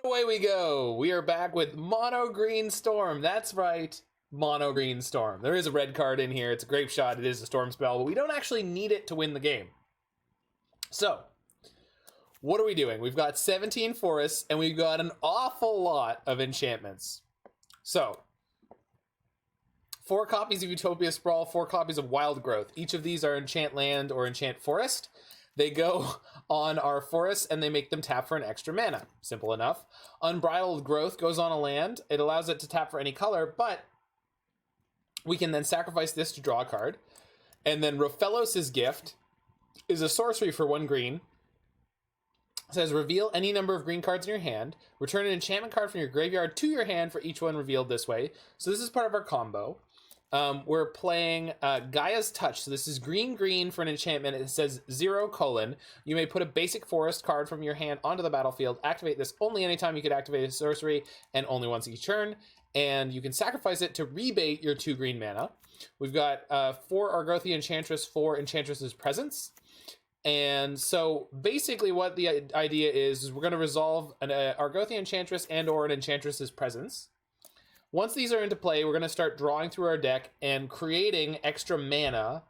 Away we go. We are back with Mono Green Storm. That's right, Mono Green Storm. There is a red card in here. It's a Grapeshot. It is a Storm spell, but we don't actually need it to win the game. So, what are we doing? We've got 17 forests, and we've got an awful lot of enchantments. So, 4 copies of Utopia Sprawl, 4 copies of Wild Growth. Each of these are enchant land or enchant forest. They go on our forests and they make them tap for an extra mana. Simple enough. Unbridled Growth goes on a land. It allows it to tap for any color, but we can then sacrifice this to draw a card. And then Rofellos' Gift is a sorcery for 1 green. It says, reveal any number of green cards in your hand. Return an enchantment card from your graveyard to your hand for each one revealed this way. So this is part of our combo. We're playing Gaea's Touch. So this is green for an enchantment. It says 0: you may put a basic forest card from your hand onto the battlefield. Activate this only anytime you could activate a sorcery and only once each turn. And you can sacrifice it to rebate your 2 green mana. We've got 4 Argothian Enchantress, 4 Enchantress's Presence. And so basically what the idea is we're going to resolve an Argothian Enchantress and or an Enchantress's Presence. Once these are into play, we're going to start drawing through our deck and creating extra mana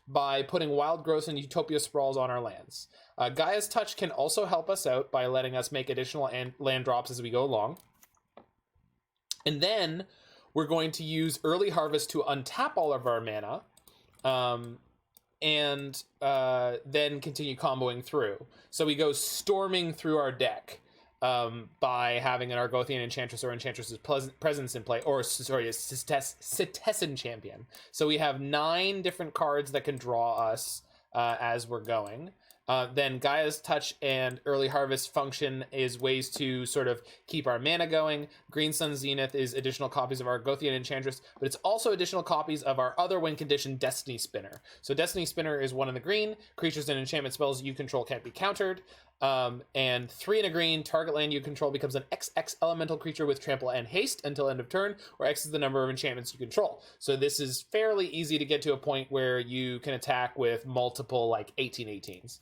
by putting Wild Growth and Utopia Sprawls on our lands. Gaea's Touch can also help us out by letting us make additional land drops as we go along. And then we're going to use Early Harvest to untap all of our mana and then continue comboing through. So we go storming through our deck. By having an Argothian Enchantress or Enchantress's Presence in play, or sorry, a Setessan Champion. So we have 9 different cards that can draw us as we're going. Then Gaea's Touch and Early Harvest function is ways to sort of keep our mana going. Green Sun Zenith is additional copies of our Argothian Enchantress, but it's also additional copies of our other win condition, Destiny Spinner. So Destiny Spinner is 1 in the green. Creatures and enchantment spells you control can't be countered. And 3 in a green, target land you control becomes an XX elemental creature with trample and haste until end of turn, where X is the number of enchantments you control. So this is fairly easy to get to a point where you can attack with multiple like 18/18s.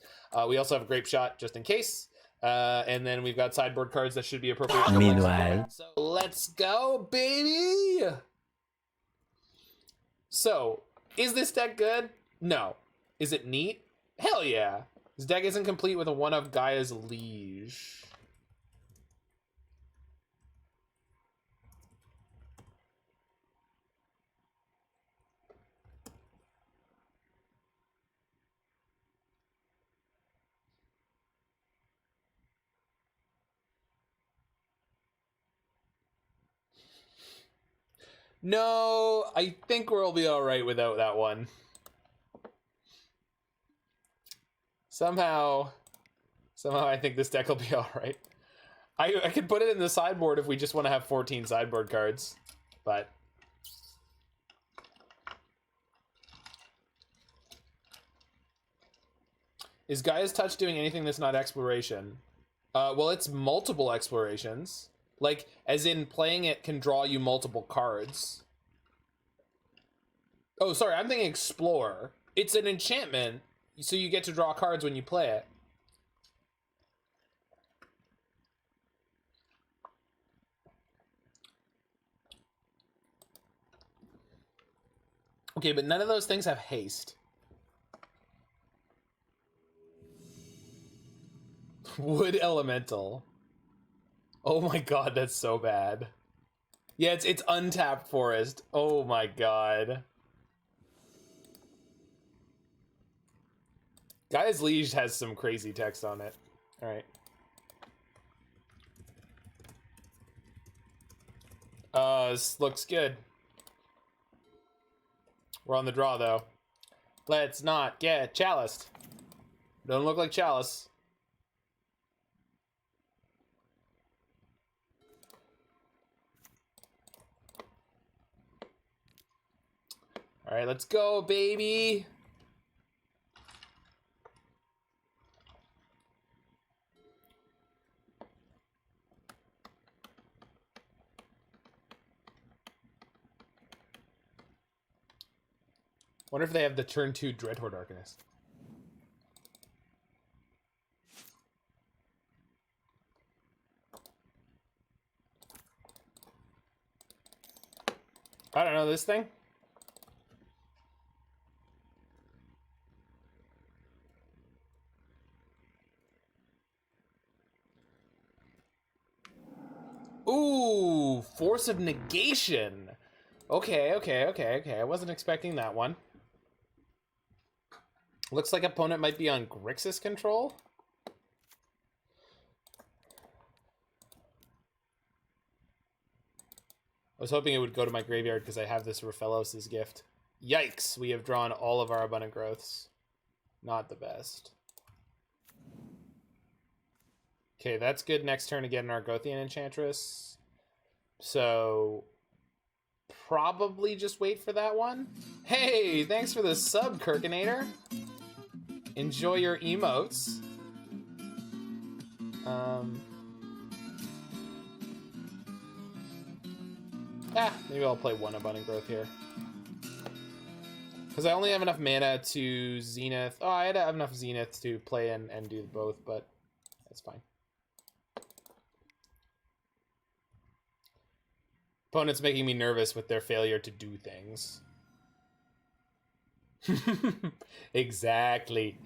We also have a Grapeshot just in case. And then we've got sideboard cards that should be appropriate. Meanwhile, so let's go, baby! So, is this deck good? No. Is it neat? Hell yeah! This deck isn't complete with a 1 of Gaea's Liege. No, I think we'll be alright without that one. Somehow I think this deck will be alright. I could put it in the sideboard if we just want to have 14 sideboard cards, but... Is Gaea's Touch doing anything that's not exploration? Well, it's multiple explorations. Like, as in playing it can draw you multiple cards. Oh, sorry, I'm thinking Explore. It's an enchantment, so you get to draw cards when you play it. Okay, but none of those things have haste. Wood Elemental. Oh my god, that's so bad. Yeah, it's untapped forest. Oh my god. Gaea's Liege has some crazy text on it. Alright. This looks good. We're on the draw, though. Let's not get chaliced. Don't look like Chalice. All right, let's go, baby. Wonder if they have the turn 2 Dreadhorde Arcanist. I don't know this thing. Ooh, Force of Negation. Okay. I wasn't expecting that one. Looks like opponent might be on Grixis control. I was hoping it would go to my graveyard because I have this Rofellos' gift. Yikes, we have drawn all of our Abundant Growths. Not the best. Okay, that's good. Next turn to get an Argothian Enchantress. So probably just wait for that one. Hey, thanks for the sub, Kirkinator. Enjoy your emotes. Maybe I'll play one Abundant Growth here. Because I only have enough mana to Zenith. Oh, I had to have enough Zenith to play and do both, but that's fine. Opponent's making me nervous with their failure to do things. Exactly.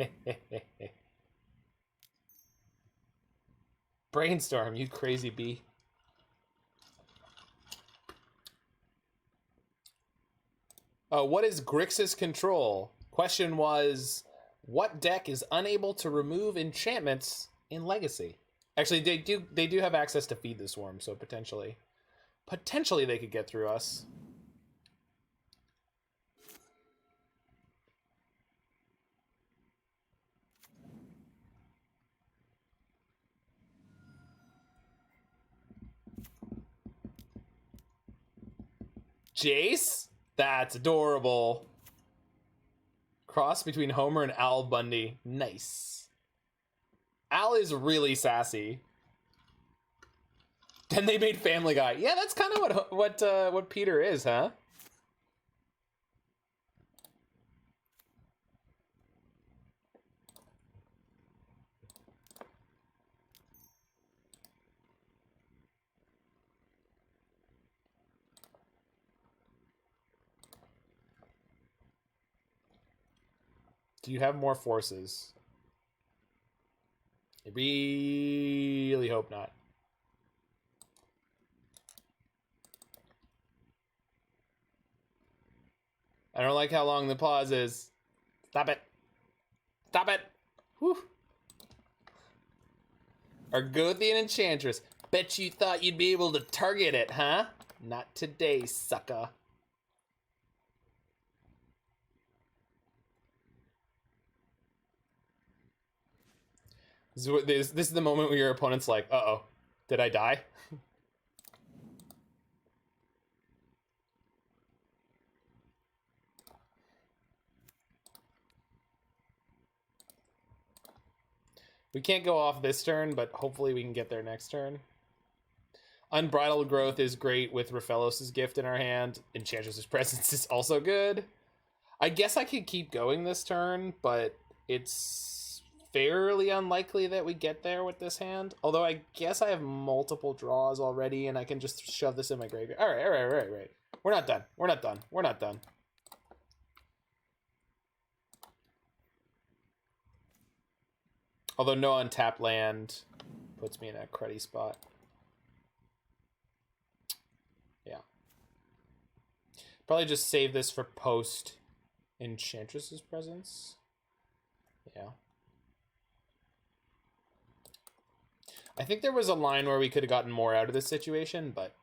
Brainstorm, you crazy bee. What is Grixis control? Question was, what deck is unable to remove enchantments in Legacy? Actually, they do have access to Feed the Swarm, so potentially they could get through us. Jace? That's adorable. Cross between Homer and Al Bundy. Nice. Al is really sassy. Then they made Family Guy. Yeah, that's kind of what Peter is, huh? Do you have more forces? I really hope not. I don't like how long the pause is. Stop it. Stop it. Whew. Argothian Enchantress. Bet you thought you'd be able to target it, huh? Not today, sucker. This is the moment where your opponent's like, uh-oh, did I die? We can't go off this turn, but hopefully we can get there next turn. Unbridled Growth is great with Rofellos' gift in our hand. Enchantress' Presence is also good. I guess I could keep going this turn, but it's fairly unlikely that we get there with this hand. Although I guess I have multiple draws already, and I can just shove this in my graveyard. All right. We're not done. Although no untapped land puts me in a cruddy spot. Yeah. Probably just save this for post Enchantress' Presence. Yeah. I think there was a line where we could have gotten more out of this situation, but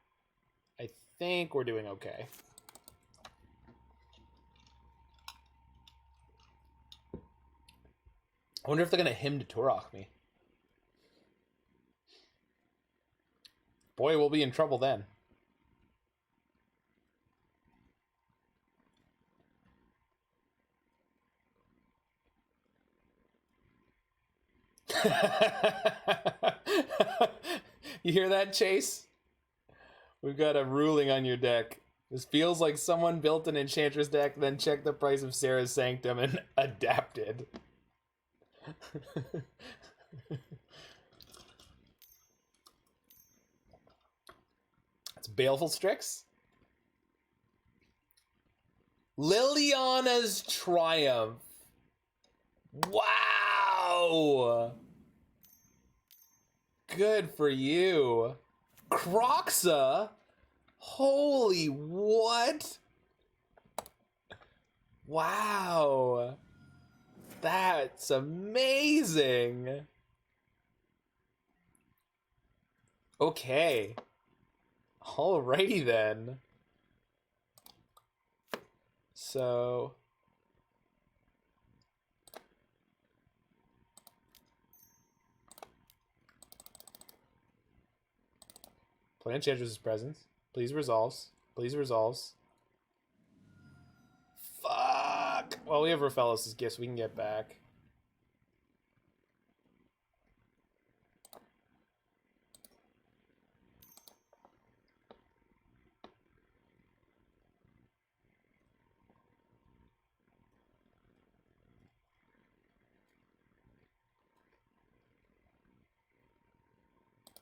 I think we're doing okay. I wonder if they're going to Hymn to Turok me. Boy, we'll be in trouble then. You hear that, Chase? We've got a ruling on your deck. This feels like someone built an Enchantress deck, then checked the price of Sarah's Sanctum and adapted. It's Baleful Strix. Liliana's Triumph. Wow. Good for you. Kroxa? Holy what? Wow. That's amazing. Okay. Alrighty then. So play Enchantress's presence. Please resolves. Please resolves. Fuck! Well, we have Rofellos' gifts we can get back.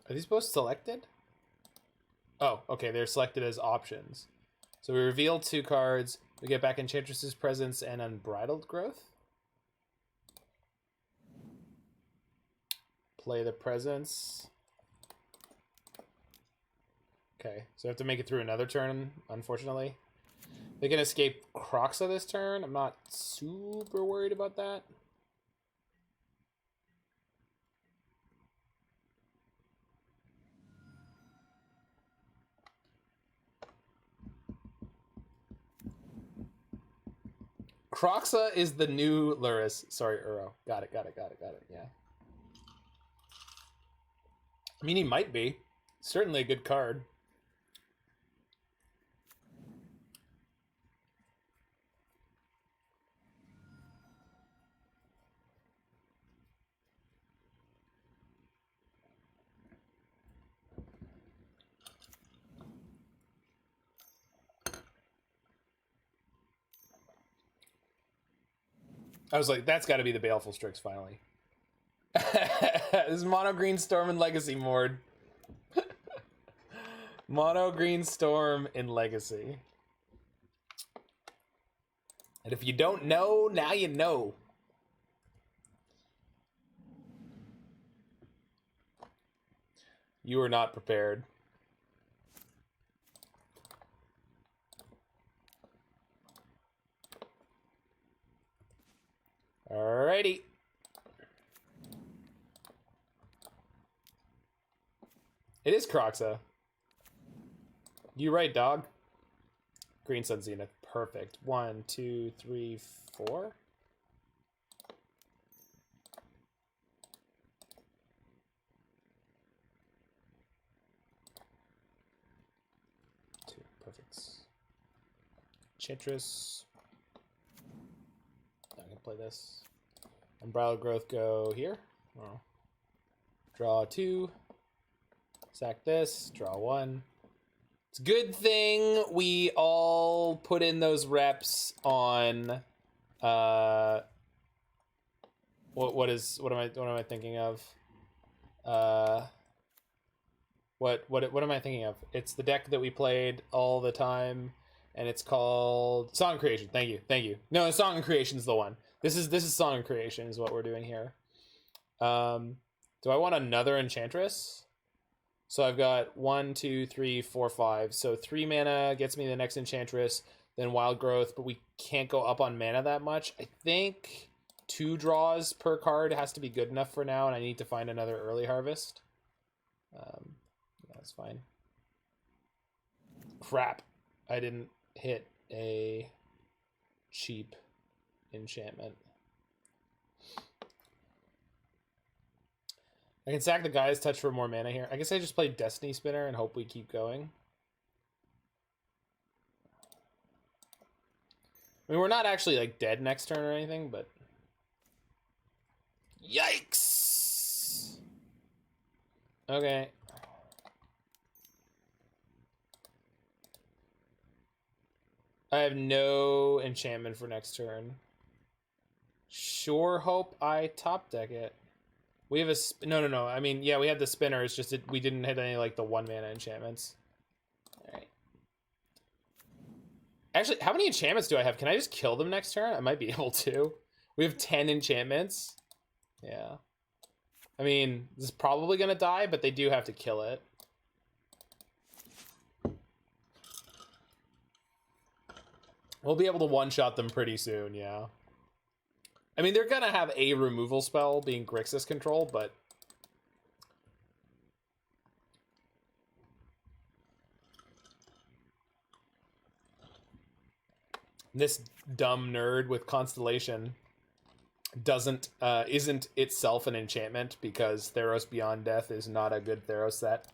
Are these both selected? Oh, okay, they're selected as options. So we reveal 2 cards. We get back Enchantress's Presence and Unbridled Growth. Play the Presence. Okay, so I have to make it through another turn, unfortunately. They can escape Kroxa this turn. I'm not super worried about that. Kroxa is the new Luris. Sorry, Uro. Got it. Yeah. I mean, he might be. Certainly a good card. I was like, that's got to be the Baleful Strix finally. This is Mono Green Storm and Legacy Mord. Mono Green Storm in Legacy. And if you don't know, now you know. You are not prepared. Alrighty. It is Kroxa. You right, dog. Green Sun Zenith. Perfect. 1, 2, 3, 4. Perfect. Enchantress. I can play this. Unbridled Growth go here. Oh. Draw 2. Sack this. Draw 1. It's a good thing we all put in those reps on what am I thinking of? What am I thinking of? It's the deck that we played all the time, and it's called Song Creation. Thank you. No, Song Creation's the one. This is Song Creation is what we're doing here. Do I want another Enchantress? So I've got 1, 2, 3, 4, 5. So 3 mana gets me the next Enchantress, then Wild Growth, but we can't go up on mana that much. I think 2 draws per card has to be good enough for now, and I need to find another early harvest. That's fine. Crap. I didn't hit a cheap enchantment. I can sack the Gaia's Touch for more mana here. I guess I just play Destiny Spinner and hope we keep going. I mean, we're not actually like dead next turn or anything, but yikes. Okay. I have no enchantment for next turn. Sure hope I top deck it. We have a no. I mean, yeah, we had the spinner. It's just we didn't hit any like the 1 mana enchantments. All right. Actually, how many enchantments do I have? Can I just kill them next turn? I might be able to. We have 10 enchantments. Yeah. I mean, this is probably going to die, but they do have to kill it. We'll be able to one-shot them pretty soon, yeah. I mean, they're going to have a removal spell, being Grixis control, but... This dumb nerd with Constellation isn't itself an enchantment because Theros Beyond Death is not a good Theros set.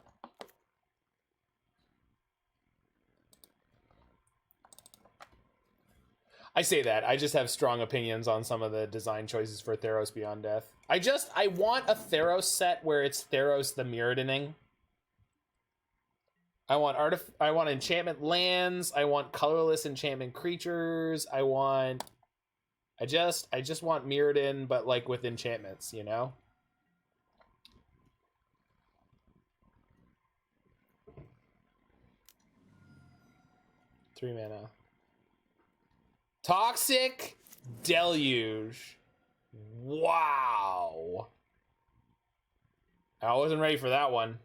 I say that. I just have strong opinions on some of the design choices for Theros Beyond Death. I want a Theros set where it's Theros the Mirroring. I want enchantment lands. I want colorless enchantment creatures. I just want Mirrodin, but like with enchantments, you know? Three mana. Toxic Deluge. Wow. I wasn't ready for that one.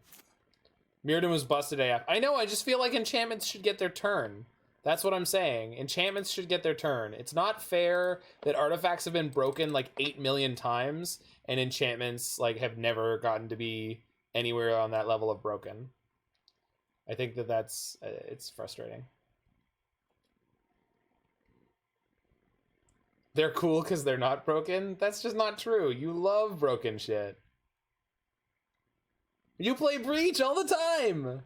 Mirrodin was busted AF. I know, I just feel like enchantments should get their turn. That's what I'm saying. Enchantments should get their turn. It's not fair that artifacts have been broken like 8 million times and enchantments like have never gotten to be anywhere on that level of broken. I think that's it's frustrating. They're cool because they're not broken? That's just not true. You love broken shit. You play Breach all the time!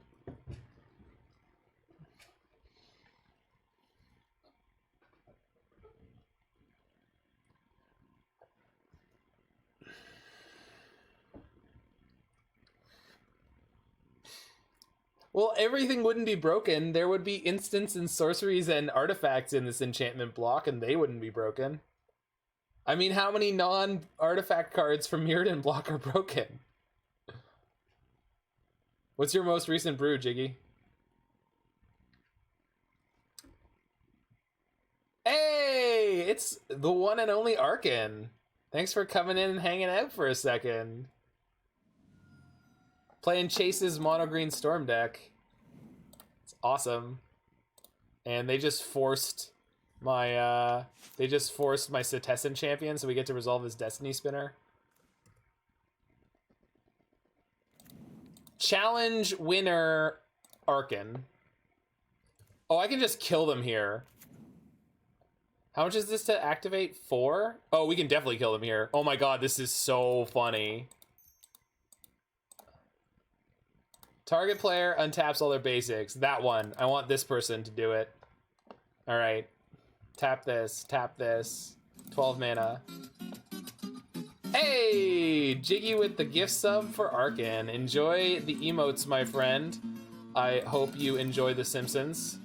Well, everything wouldn't be broken. There would be instants and sorceries and artifacts in this enchantment block, and they wouldn't be broken. I mean, how many non-artifact cards from Mirrodin block are broken? What's your most recent brew, Jiggy? Hey! It's the one and only Arkin. Thanks for coming in and hanging out for a second. Playing Chase's mono green storm deck. It's awesome. And they just forced my Setessan Champion, so we get to resolve his Destiny Spinner. Challenge winner Arkin. Oh, I can just kill them here. How much is this to activate? 4? Oh, we can definitely kill them here. Oh my god, this is so funny. Target player untaps all their basics. That one. I want this person to do it. Alright. Tap this. Tap this. 12 mana. Hey! Jiggy with the gift sub for Arkin. Enjoy the emotes, my friend. I hope you enjoy The Simpsons.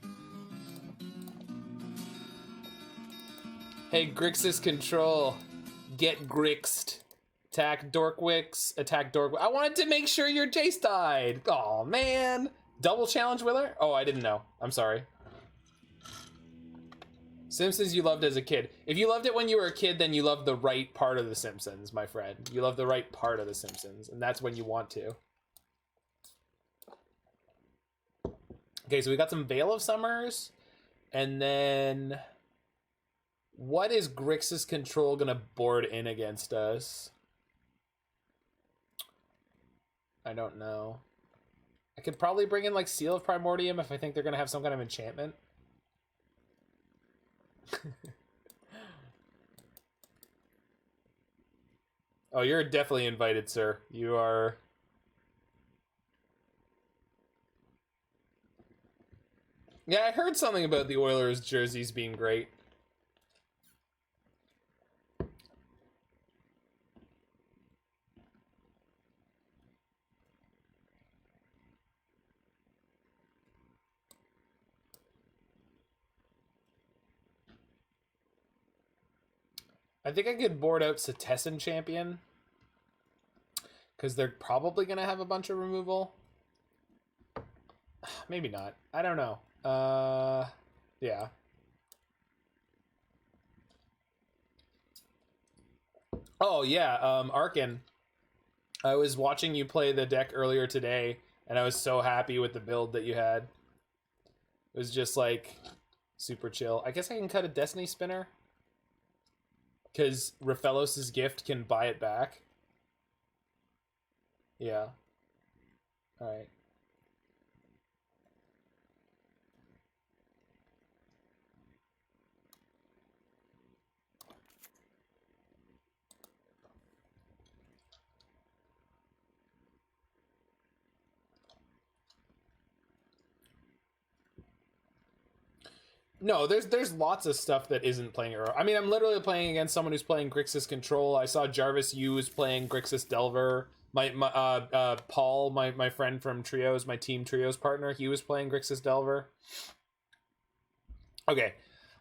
Hey, Grixis control. Get Grixed. Attack Dorkwix. Attack Dorkwix. I wanted to make sure your Jace died. Oh man. Double challenge Willer? Oh, I didn't know. I'm sorry. Simpsons you loved as a kid. If you loved it when you were a kid, then you loved the right part of The Simpsons, my friend. You love the right part of The Simpsons, and that's when you want to. Okay, so we got some Veil of Summers, and then... What is Grixis control gonna board in against us? I don't know. I could probably bring in like Seal of Primordium if I think they're gonna have some kind of enchantment. Oh, you're definitely invited, sir. You are... Yeah, I heard something about the Oilers jerseys being great. I think I could board out Setessan Champion. Because they're probably going to have a bunch of removal. Maybe not. I don't know. Yeah. Oh yeah, Arkin. I was watching you play the deck earlier today, and I was so happy with the build that you had. It was just like super chill. I guess I can cut a Destiny Spinner because Rofellos' gift can buy it back. Yeah. All right. No, there's lots of stuff that isn't playing Uro. I mean, I'm literally playing against someone who's playing Grixis Control. I saw Jarvis Hughes playing Grixis Delver. My Paul, my friend from Trios, my team Trios partner, he was playing Grixis Delver. Okay,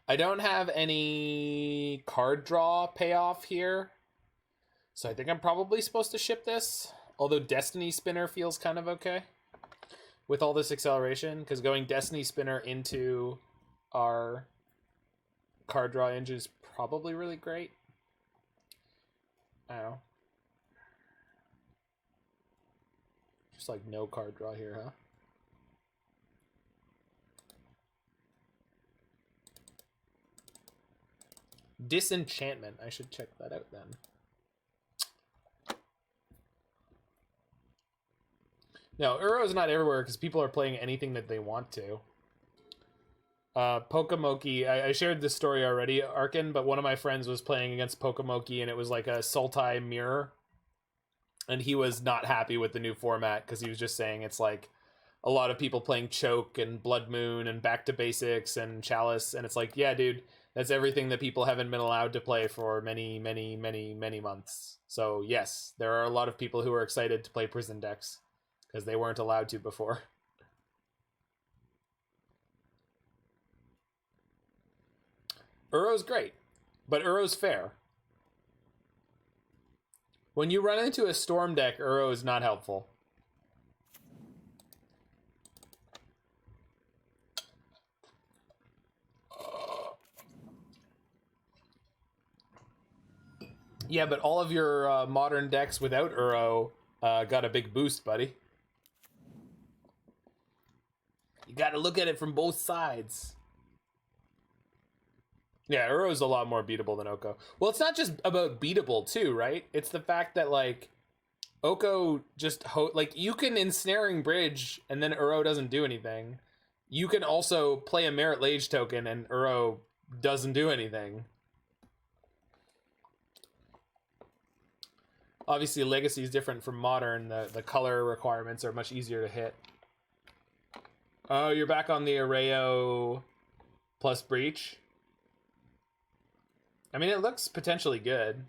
I don't have any card draw payoff here, so I think I'm probably supposed to ship this. Although Destiny Spinner feels kind of okay with all this acceleration, because going Destiny Spinner into our card draw engine is probably really great. I don't know. Just like no card draw here, huh? Disenchantment. I should check that out then. No, Uro's not everywhere because people are playing anything that they want to. Pokemoki, I shared this story already, Arkin, but one of my friends was playing against Pokemoki and it was like a Sultai mirror. And he was not happy with the new format because he was just saying it's like a lot of people playing Choke and Blood Moon and Back to Basics and Chalice. And it's like, yeah, dude, that's everything that people haven't been allowed to play for many, many, many, many months. So yes, there are a lot of people who are excited to play prison decks because they weren't allowed to before. Uro's great, but Uro's fair. When you run into a Storm deck, Uro is not helpful. Yeah, but all of your modern decks without Uro got a big boost, buddy. You gotta look at it from both sides. Yeah, Uro is a lot more beatable than Oko. Well, it's not just about beatable too, right? It's the fact that like Oko just like you can ensnaring bridge and then Uro doesn't do anything. You can also play a Merit Lage token and Uro doesn't do anything. Obviously, Legacy is different from Modern. The color requirements are much easier to hit. Oh, you're back on the Arrayo plus Breach. I mean, it looks potentially good.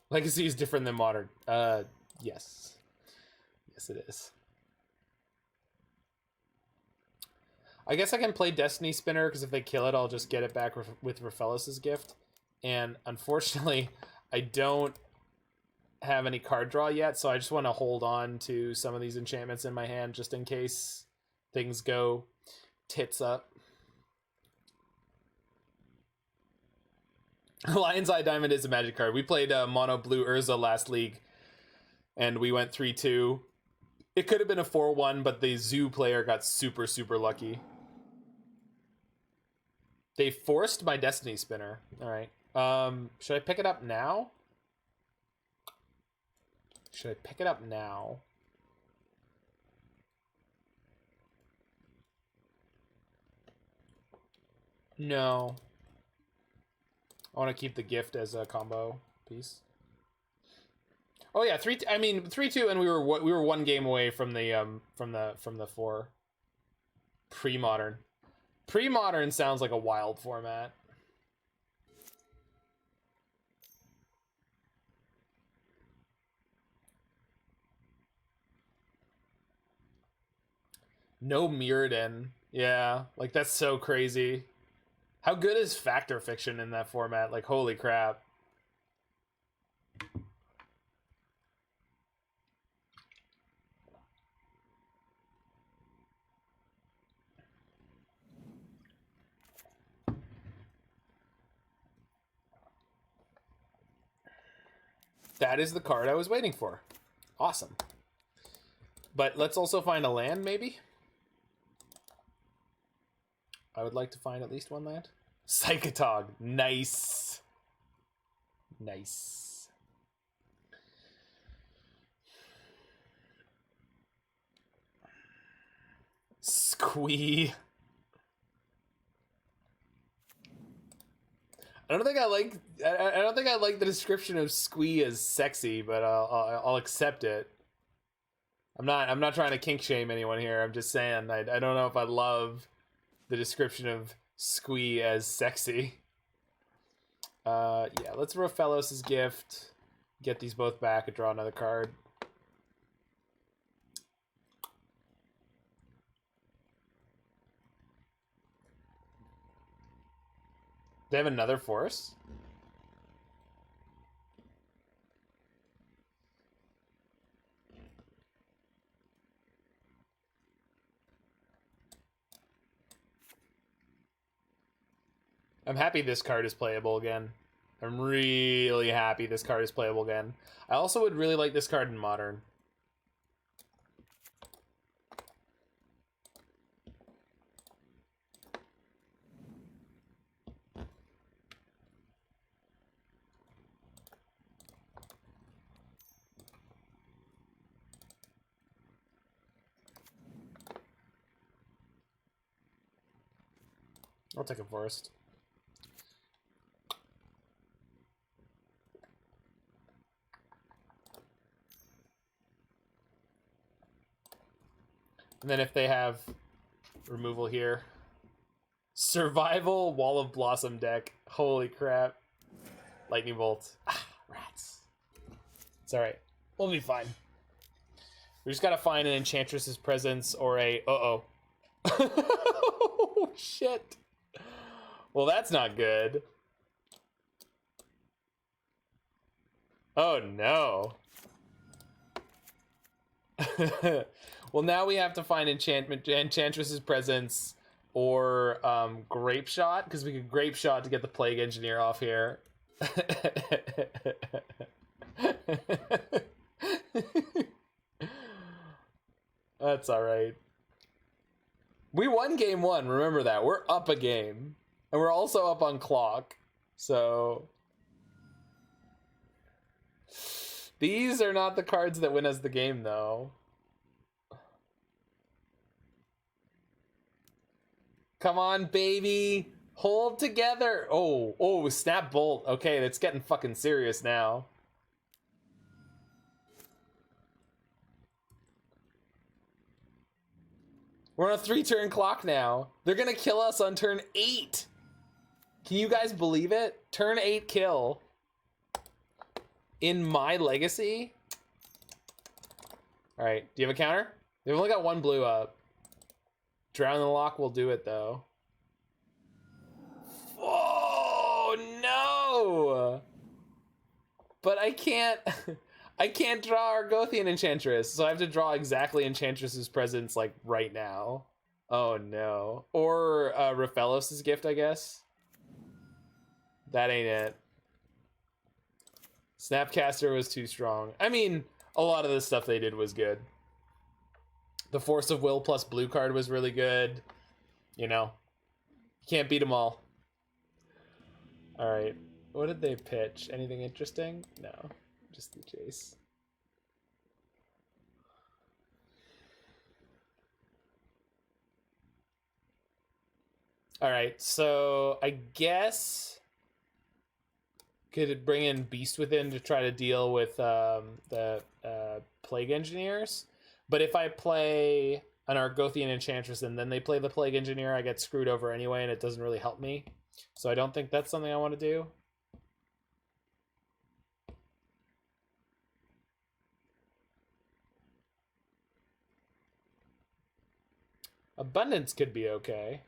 Legacy is different than Modern. Yes. Yes, it is. I guess I can play Destiny Spinner, because if they kill it, I'll just get it back with Rofellos' gift. And unfortunately, I don't have any card draw yet, so I just want to hold on to some of these enchantments in my hand just in case things go tits up. Lion's Eye Diamond is a magic card. We played Mono Blue Urza last league, and we went 3-2. It could have been a 4-1, but the Zoo player got super, super lucky. They forced my Destiny Spinner. All right. Should I pick it up now? Should I pick it up now? No. I want to keep the gift as a combo piece. Oh yeah, 3-2, and we were one game away from the 4. Pre-modern. Pre-modern sounds like a wild format. No Mirrodin. Yeah, like that's so crazy. How good is Factor Fiction in that format? Like, holy crap. That is the card I was waiting for. Awesome. But let's also find a land, maybe? I would like to find at least one land. Psychotog. Nice. Nice. Squee. I don't think I like the description of Squee as sexy, but I'll accept it. I'm not trying to kink shame anyone here. I'm just saying I don't know if I love the description of Squee as sexy. Yeah, let's Rofellos' gift. Get these both back and draw another card. They have another force? I'm happy this card is playable again. I'm really happy this card is playable again. I also would really like this card in Modern. I'll take a forest. And then if they have removal here. Survival Wall of Blossom deck. Holy crap. Lightning Bolt. Ah, rats. It's alright. We'll be fine. We just gotta find an Enchantress's Presence or a... Uh-oh. Oh, shit. Well, that's not good. Oh, no. Well, now we have to find Enchantress's Presence or Grapeshot, because we could Grapeshot to get the Plague Engineer off here. That's alright. We won game one, remember that. We're up a game. And we're also up on clock. So... These are not the cards that win us the game, though. Come on, baby. Hold together. Oh, Snap Bolt. Okay, that's getting fucking serious now. We're on a 3-turn clock now. They're gonna kill us on turn 8. Can you guys believe it? Turn 8 kill. In my legacy? Alright, do you have a counter? They've only got one blue up. Drown the Lock will do it, though. Oh, no! But I can't... I can't draw Argothian Enchantress, so I have to draw exactly Enchantress's Presence, like, right now. Oh, no. Or Rofellos' gift, I guess. That ain't it. Snapcaster was too strong. I mean, a lot of the stuff they did was good. The Force of Will plus blue card was really good. You know, you can't beat them all. All right, what did they pitch? Anything interesting? No, just the chase. All right, so I guess could bring in Beast Within to try to deal with the Plague Engineers. But if I play an Argothian Enchantress and then they play the Plague Engineer, I get screwed over anyway, and it doesn't really help me. So I don't think that's something I want to do. Abundance could be okay.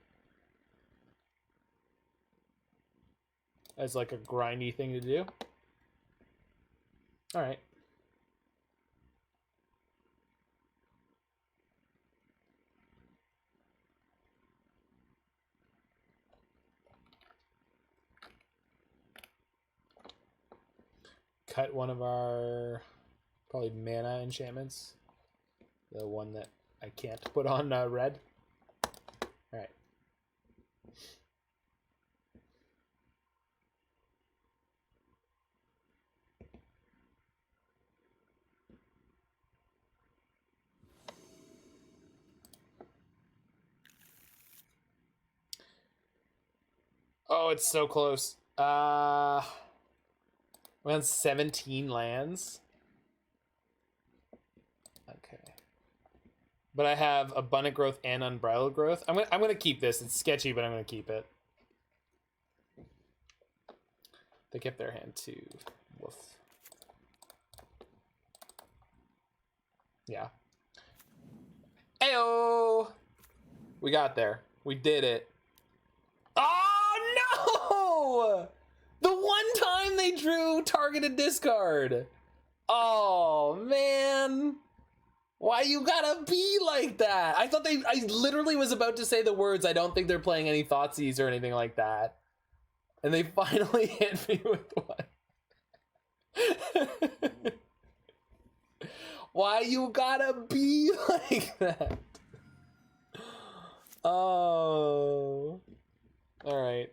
As like a grindy thing to do. All right. cut one of our probably mana enchantments. The one that I can't put on red. All right. Oh, it's so close. We're on 17 lands. Okay. But I have Abundant Growth and Unbridled Growth. I'm gonna keep this. It's sketchy, but I'm gonna keep it. They kept their hand too. Woof. Yeah. Ayo! We got there. We did it. Oh no! The one time they drew targeted discard. Oh man. Why you gotta be like that? I literally was about to say the words, I don't think they're playing any Thoughtseize or anything like that. And they finally hit me with one. Why you gotta be like that? Oh. Alright.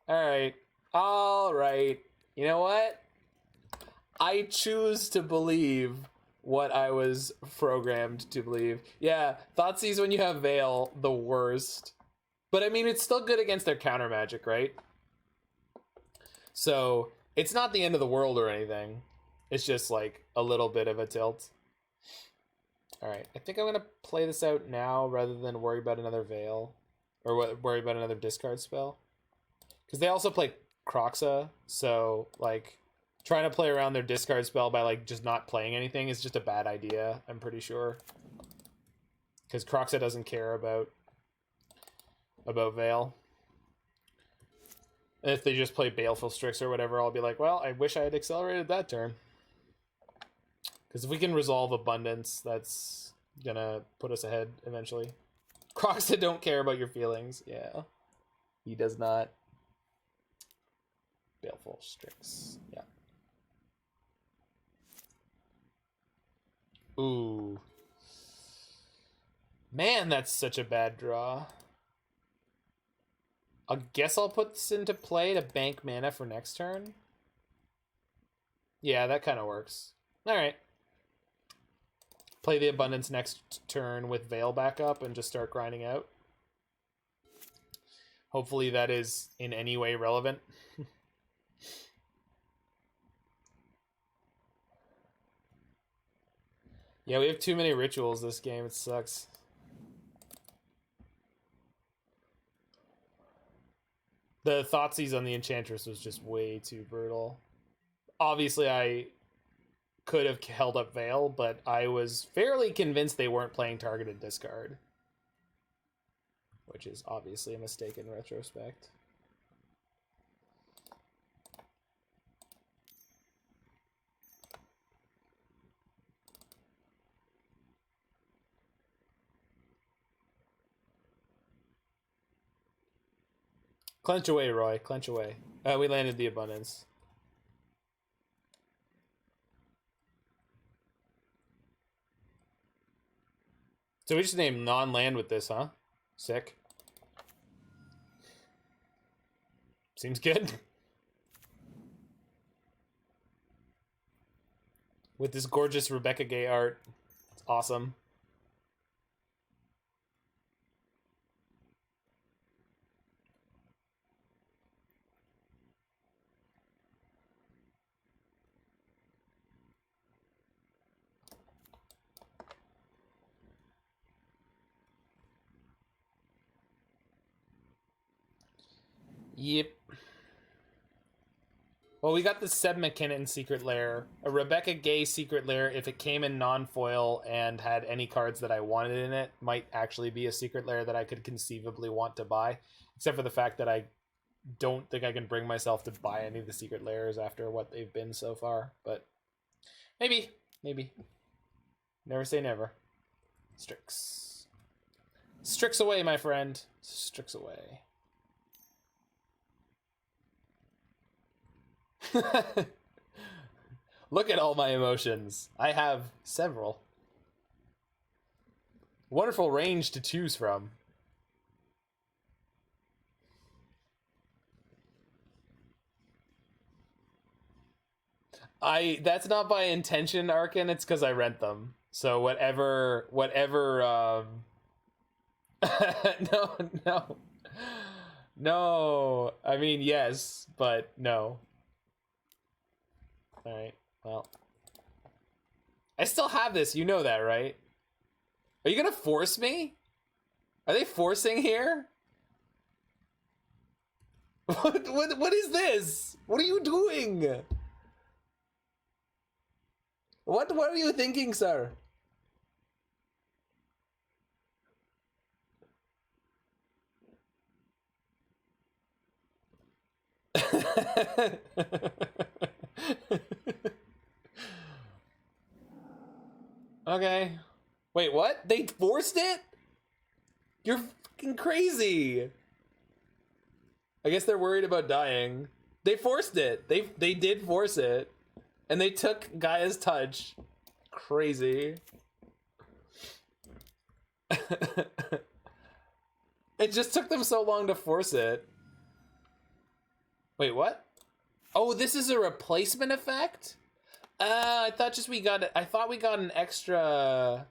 Alright. Alright. You know what? I choose to believe what I was programmed to believe. Yeah, Thoughtseize when you have Veil, the worst. But I mean, it's still good against their counter magic, right? So, it's not the end of the world or anything. It's just like a little bit of a tilt. Alright, I think I'm going to play this out now rather than worry about another Veil. Or worry about another discard spell. Because they also play Kroxa, so, like, trying to play around their discard spell by, like, just not playing anything is just a bad idea, I'm pretty sure. Because Kroxa doesn't care about Veil. And if they just play Baleful Strix or whatever, I'll be like, well, I wish I had accelerated that turn. Because if we can resolve Abundance, that's gonna put us ahead eventually. Kroxa don't care about your feelings. Yeah. He does not. Baleful Strix. Yeah. Ooh. Man, that's such a bad draw. I guess I'll put this into play to bank mana for next turn. Yeah, that kind of works. Alright. Play the Abundance next turn with Veil back up and just start grinding out. Hopefully that is in any way relevant. Yeah, we have too many rituals this game. It sucks. The Thoughtseize on the Enchantress was just way too brutal. Obviously, I could have held up Veil, but I was fairly convinced they weren't playing targeted discard. Which is obviously a mistake in retrospect. Clench away, Roy. Clench away. We landed the Abundance. So we just named non-land with this, huh? Sick. Seems good. With this gorgeous Rebecca Gaea art. It's awesome. Yep. Well, we got the Seb McKinnon Secret Lair, a Rebecca Gaea Secret Lair. If it came in non-foil and had any cards that I wanted in it, might actually be a Secret Lair that I could conceivably want to buy. Except for the fact that I don't think I can bring myself to buy any of the Secret Lairs after what they've been so far. But maybe. Never say never. Strix. Strix away, my friend. Strix away. Look at all my emotions. I have several. Wonderful range to choose from. That's not by intention, Arkin, it's because I rent them. So whatever no. No. I mean, yes, but no. Alright, well. I still have this, you know that, right? Are you gonna force me? Are they forcing here? What is this? What are you doing? What are you thinking, sir? Okay. Wait, what? They forced it? You're fucking crazy. I guess they're worried about dying. They forced it. They did force it. And they took Gaea's touch. Crazy. It just took them so long to force it. Wait, what? Oh, this is a replacement effect? I thought we got an extra.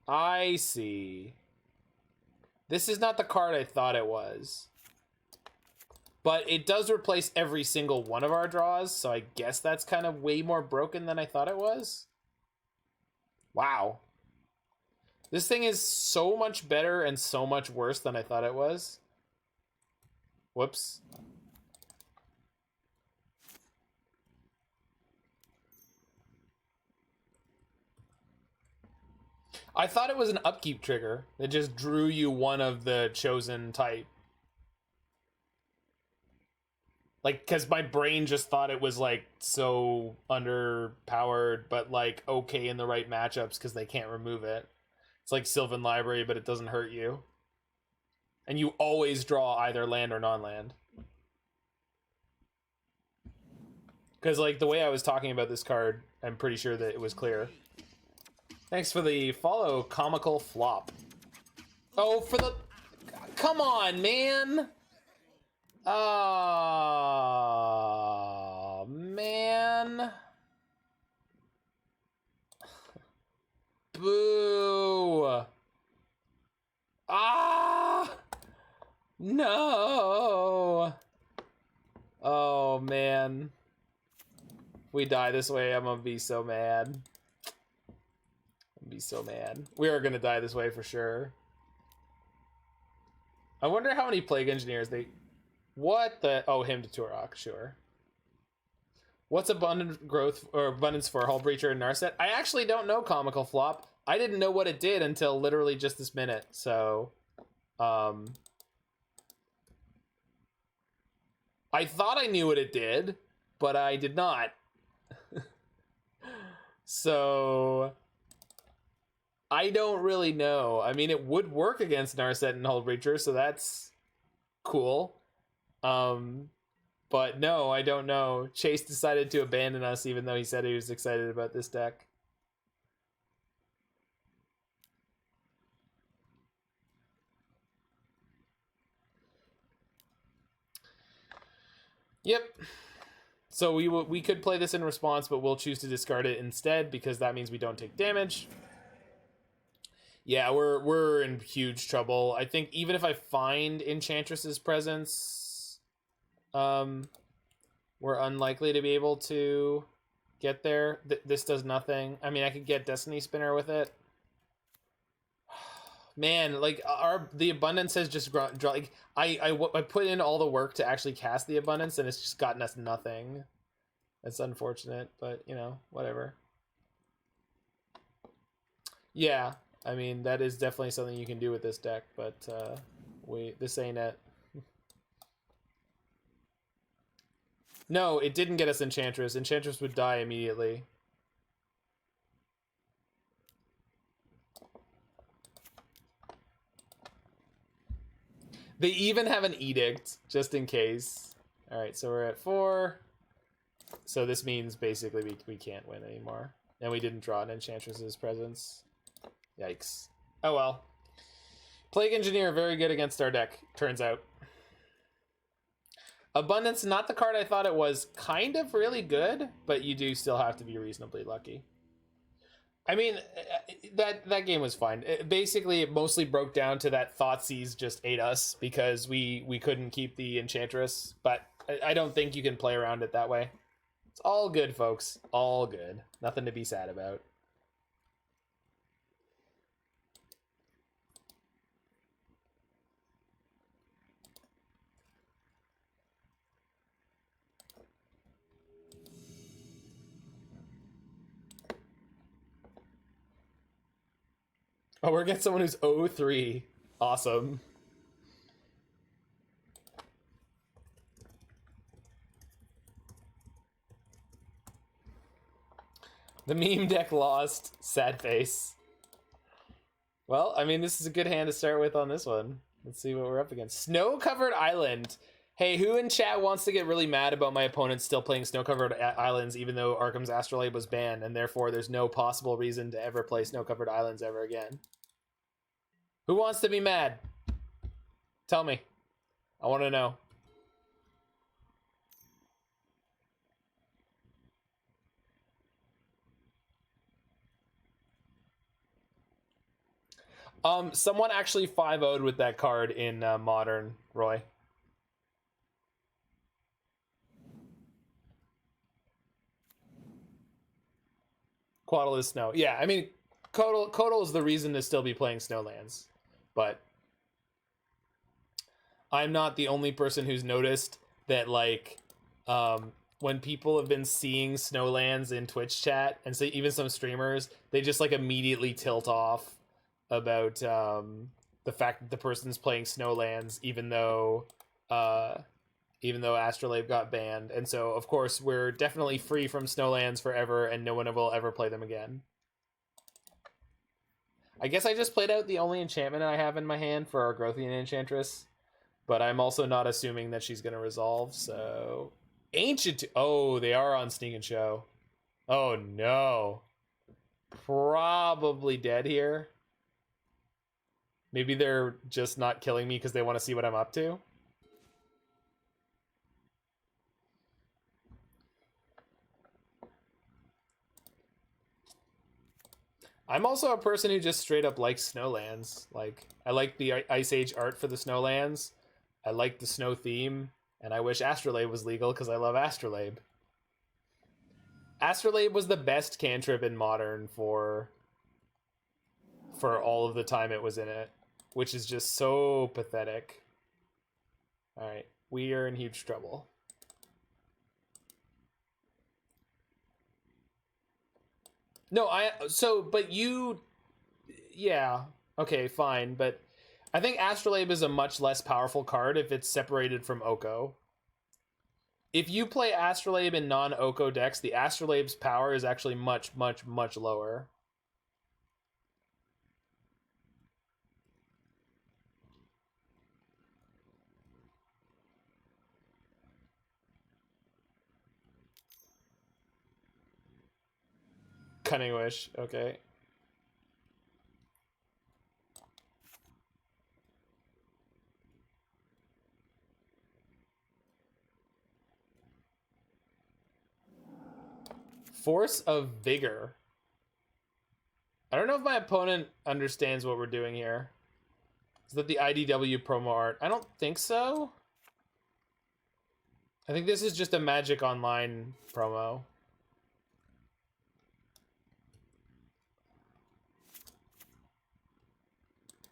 I see. This is not the card I thought it was. But it does replace every single one of our draws, so I guess that's kind of way more broken than I thought it was. Wow. This thing is so much better and so much worse than I thought it was. Whoops. I thought it was an upkeep trigger that just drew you one of the chosen type. Like, because my brain just thought it was, like, so underpowered, but, like, okay in the right matchups because they can't remove it. It's like Sylvan Library, but it doesn't hurt you. And you always draw either land or non-land. Because, like, the way I was talking about this card, I'm pretty sure that it was clear. Thanks for the follow, Comical Flop. Oh, for the... Come on, man! Oh, man. Boo. Ah! No! Oh, man. If we die this way, I'm gonna be so mad. Be so mad. We are gonna die this way for sure. I wonder how many Plague Engineers they... What the... Oh, him to Turok, sure. What's Abundant Growth or Abundance for Hull Breacher and Narset? I actually don't know, Comical Flop. I didn't know what it did until literally just this minute, so... I thought I knew what it did, but I did not. So... I don't really know. I mean, it would work against Narset and Hull Breacher, so that's cool. But no, I don't know. Chase decided to abandon us even though he said he was excited about this deck. Yep. So we could play this in response, but we'll choose to discard it instead because that means we don't take damage. Yeah, we're in huge trouble. I think even if I find Enchantress's presence, we're unlikely to be able to get there. This does nothing. I mean, I could get Destiny Spinner with it. Man, like the Abundance has just like I put in all the work to actually cast the Abundance, and it's just gotten us nothing. That's unfortunate, but you know, whatever. Yeah. I mean, that is definitely something you can do with this deck, but this ain't it. No, it didn't get us Enchantress. Enchantress would die immediately. They even have an edict, just in case. All right, so we're at 4. So this means basically we can't win anymore. And we didn't draw an Enchantress's presence. Yikes. Oh well. Plague Engineer, very good against our deck, turns out. Abundance, not the card I thought it was. Kind of really good, but you do still have to be reasonably lucky. I mean, that game was fine. Basically, it mostly broke down to that Thoughtseize just ate us because we couldn't keep the Enchantress, but I don't think you can play around it that way. It's all good, folks. All good. Nothing to be sad about. Oh, we're getting someone who's 0-3. Awesome. The meme deck lost. Sad face. Well, I mean, this is a good hand to start with on this one. Let's see what we're up against. Snow-covered island. Hey, who in chat wants to get really mad about my opponent still playing snow-covered islands even though Arkham's Astrolabe was banned, and therefore there's no possible reason to ever play snow-covered islands ever again? Who wants to be mad? Tell me. I want to know. Someone actually 5-0'd with that card in Modern, Roy. Quaddle is snow. Yeah, I mean, Codal is the reason to still be playing Snowlands. But I'm not the only person who's noticed that, like, when people have been seeing Snowlands in Twitch chat, and so even some streamers, they just, like, immediately tilt off about the fact that the person's playing Snowlands, even though Astrolabe got banned. And so, of course, we're definitely free from Snowlands forever, and no one will ever play them again. I guess I just played out the only enchantment I have in my hand for Argothian Enchantress, but I'm also not assuming that she's going to resolve, so... Ancient... Oh, they are on Sneak and Show. Oh, no. Probably dead here. Maybe they're just not killing me because they want to see what I'm up to. I'm also a person who just straight up likes Snowlands. Like, I like the Ice Age art for the Snowlands. I like the snow theme. And I wish Astrolabe was legal because I love Astrolabe. Astrolabe was the best cantrip in Modern for all of the time it was in it, which is just so pathetic. All right, we are in huge trouble. No, but you, yeah, okay, fine, but I think Astrolabe is a much less powerful card if it's separated from Oko. If you play Astrolabe in non-Oko decks, the Astrolabe's power is actually much, much, much lower. Cunning Wish, okay. Force of Vigor. I don't know if my opponent understands what we're doing here. Is that the IDW promo art? I don't think so. I think this is just a Magic Online promo.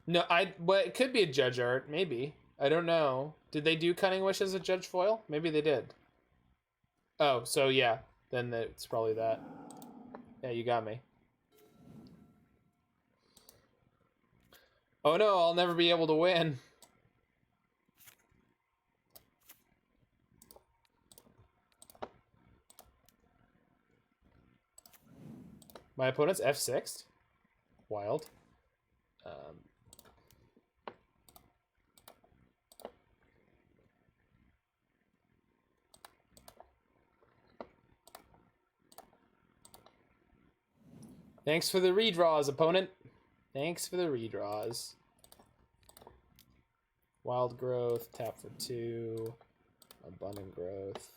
No, well, it could be a Judge art, maybe. I don't know. Did they do Cunning Wish as a Judge foil? Maybe they did. Oh, so yeah. Then it's probably that. Yeah, you got me. Oh no, I'll never be able to win. My opponent's F6? Wild. Thanks for the redraws, opponent. Thanks for the redraws. Wild Growth, tap for 2. Abundant Growth.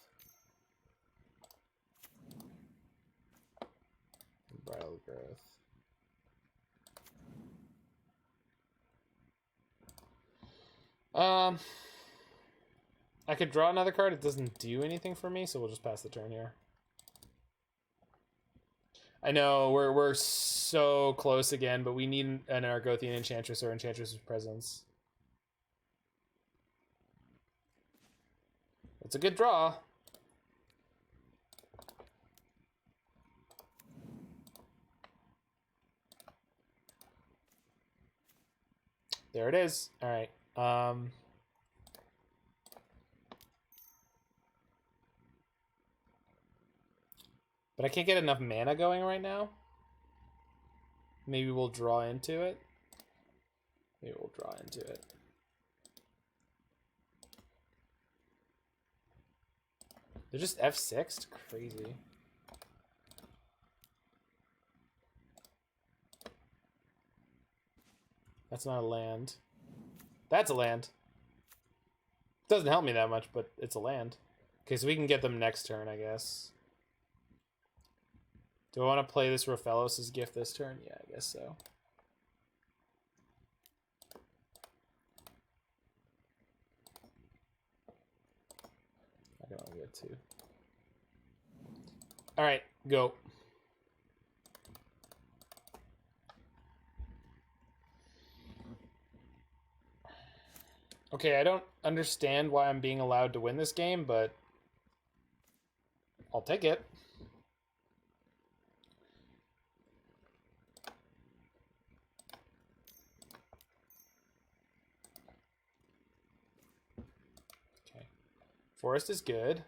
Unbridled Growth. I could draw another card. It doesn't do anything for me, so we'll just pass the turn here. I know we're so close again, but we need an Argothian Enchantress or Enchantress's Presence. It's a good draw. There it is. All right. But I can't get enough mana going right now. Maybe we'll draw into it. Maybe we'll draw into it. They're just F6? It's crazy. That's not a land. That's a land. Doesn't help me that much, but it's a land. Okay, so we can get them next turn, I guess. Do I want to play this Rofellos' gift this turn? Yeah, I guess so. I can only get 2. Alright, go. Okay, I don't understand why I'm being allowed to win this game, but I'll take it. Okay. Forest is good.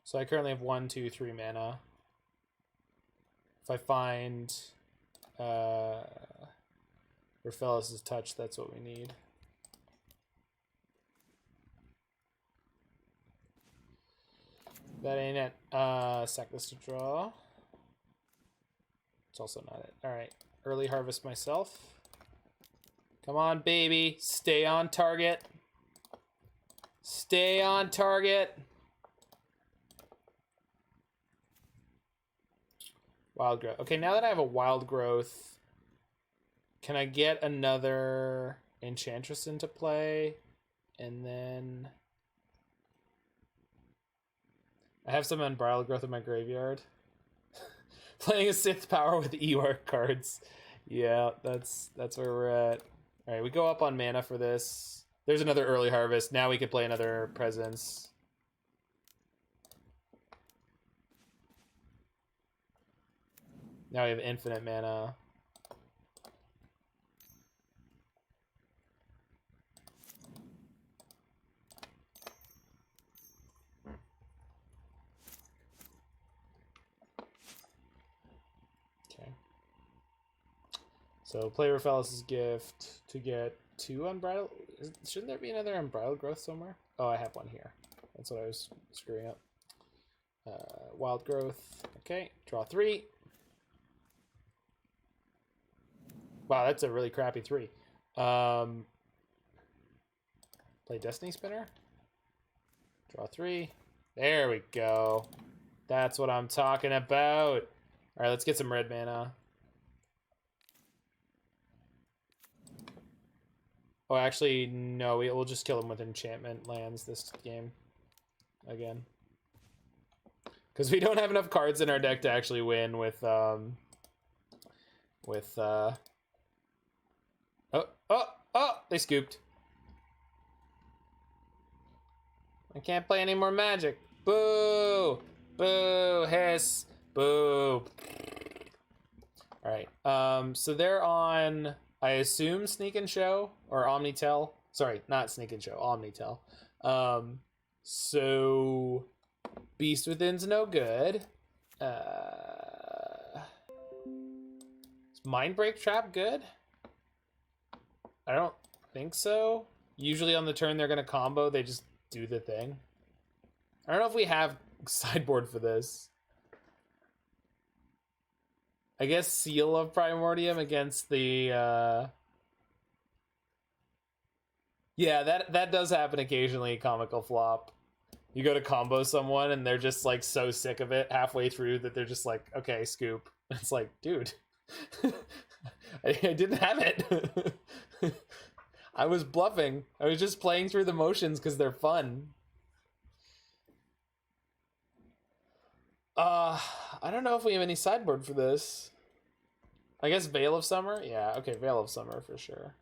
So I currently have 1, 2, 3 mana. If I find Rofellos' touch, that's what we need. That ain't it. Sack this to draw. It's also not it. Alright. Early harvest myself. Come on, baby. Stay on target. Stay on target. Wild Growth. Okay, now that I have a Wild Growth, can I get another Enchantress into play? And then I have some Unbridled Growth in my graveyard. Playing a Sith Power with EWAR cards. Yeah, that's where we're at. All right, we go up on mana for this. There's another early harvest. Now we can play another Presence. Now we have infinite mana. Okay. So play Rofellos' gift to get 2 Unbridled. Shouldn't there be another Unbridled Growth somewhere? Oh, I have one here. That's what I was screwing up. Wild Growth. Okay, draw 3. Wow, that's a really crappy 3. Play Destiny Spinner. Draw 3. There we go. That's what I'm talking about. All right, let's get some red mana. Oh, actually, no. We'll just kill him with enchantment lands this game. Again. Because we don't have enough cards in our deck to actually win with Oh, they scooped. I can't play any more Magic. Boo! Boo! Hiss! Boo! Alright, so they're on, I assume, Sneak and Show, or Omnitel. Sorry, not Sneak and Show, Omnitel. So, Beast Within's no good. Is Mindbreak Trap good? I don't think so. Usually on the turn they're going to combo. They just do the thing. I don't know if we have sideboard for this. I guess Seal of Primordium against the yeah, that does happen occasionally. Comical flop. You go to combo someone and they're just like so sick of it halfway through that they're just like, okay, scoop. It's like, dude, I didn't have it. I was bluffing. I was just playing through the motions because they're fun. I don't know if we have any sideboard for this. I guess Veil of Summer? Yeah, okay, Veil of Summer for sure.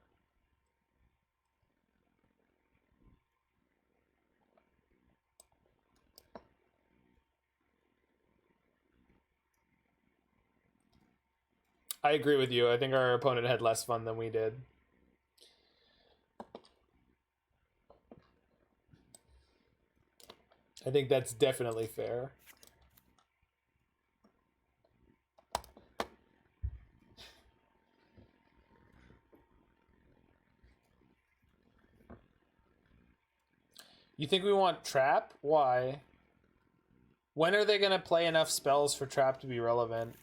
I agree with you. I think our opponent had less fun than we did. I think that's definitely fair. You think we want Trap? Why? When are they going to play enough spells for Trap to be relevant?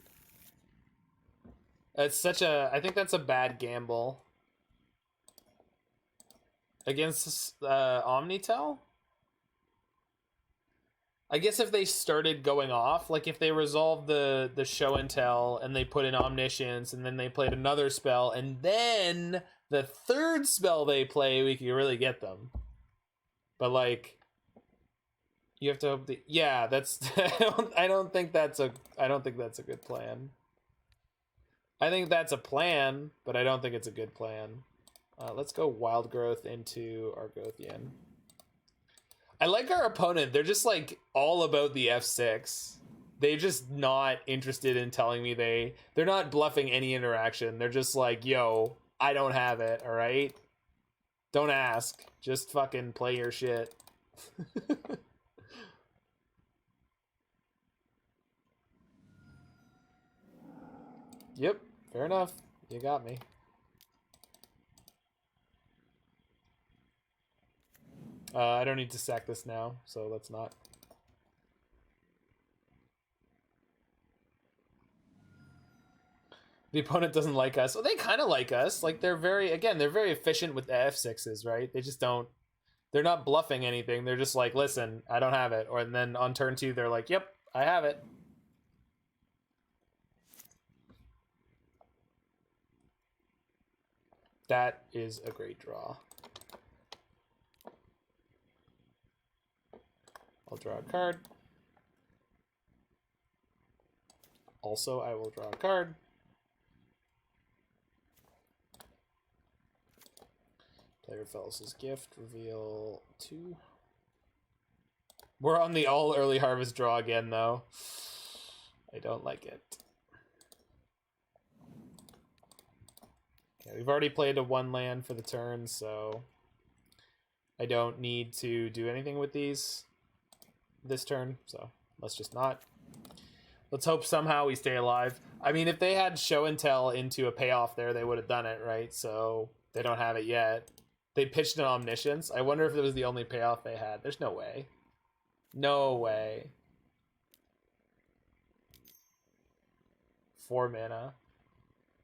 It's such a... I think that's a bad gamble. Against Omnitel? I guess if they started going off, like if they resolved the show and tell and they put in Omniscience and then they played another spell and then the third spell they play, we could really get them. But like, you have to hope that, yeah, that's I don't think that's a good plan. I think that's a plan, but I don't think it's a good plan. Let's go Wild Growth into Argothian. I like our opponent. They're just like all about the F6. They're just not interested in telling me they're not bluffing any interaction. They're just like, yo, I don't have it, all right? Don't ask. Just fucking play your shit. Yep, fair enough. You got me. I don't need to sack this now, so let's not. The opponent doesn't like us. Well, they kind of like us. Like, they're very efficient with the F6s, right? They just don't, they're not bluffing anything. They're just like, listen, I don't have it. And then on turn 2, they're like, yep, I have it. That is a great draw. I'll draw a card. Also, I will draw a card. Play Rofellos' Gift. Reveal 2. We're on the all early harvest draw again, though. I don't like it. Okay, we've already played a 1 land for the turn, so I don't need to do anything with these this turn, so let's just not. Let's hope somehow we stay alive. I mean, if they had show and tell into a payoff there, they would have done it, right? So they don't have it yet. They pitched an Omniscience. I wonder if it was the only payoff they had. There's no way. No way. 4 mana.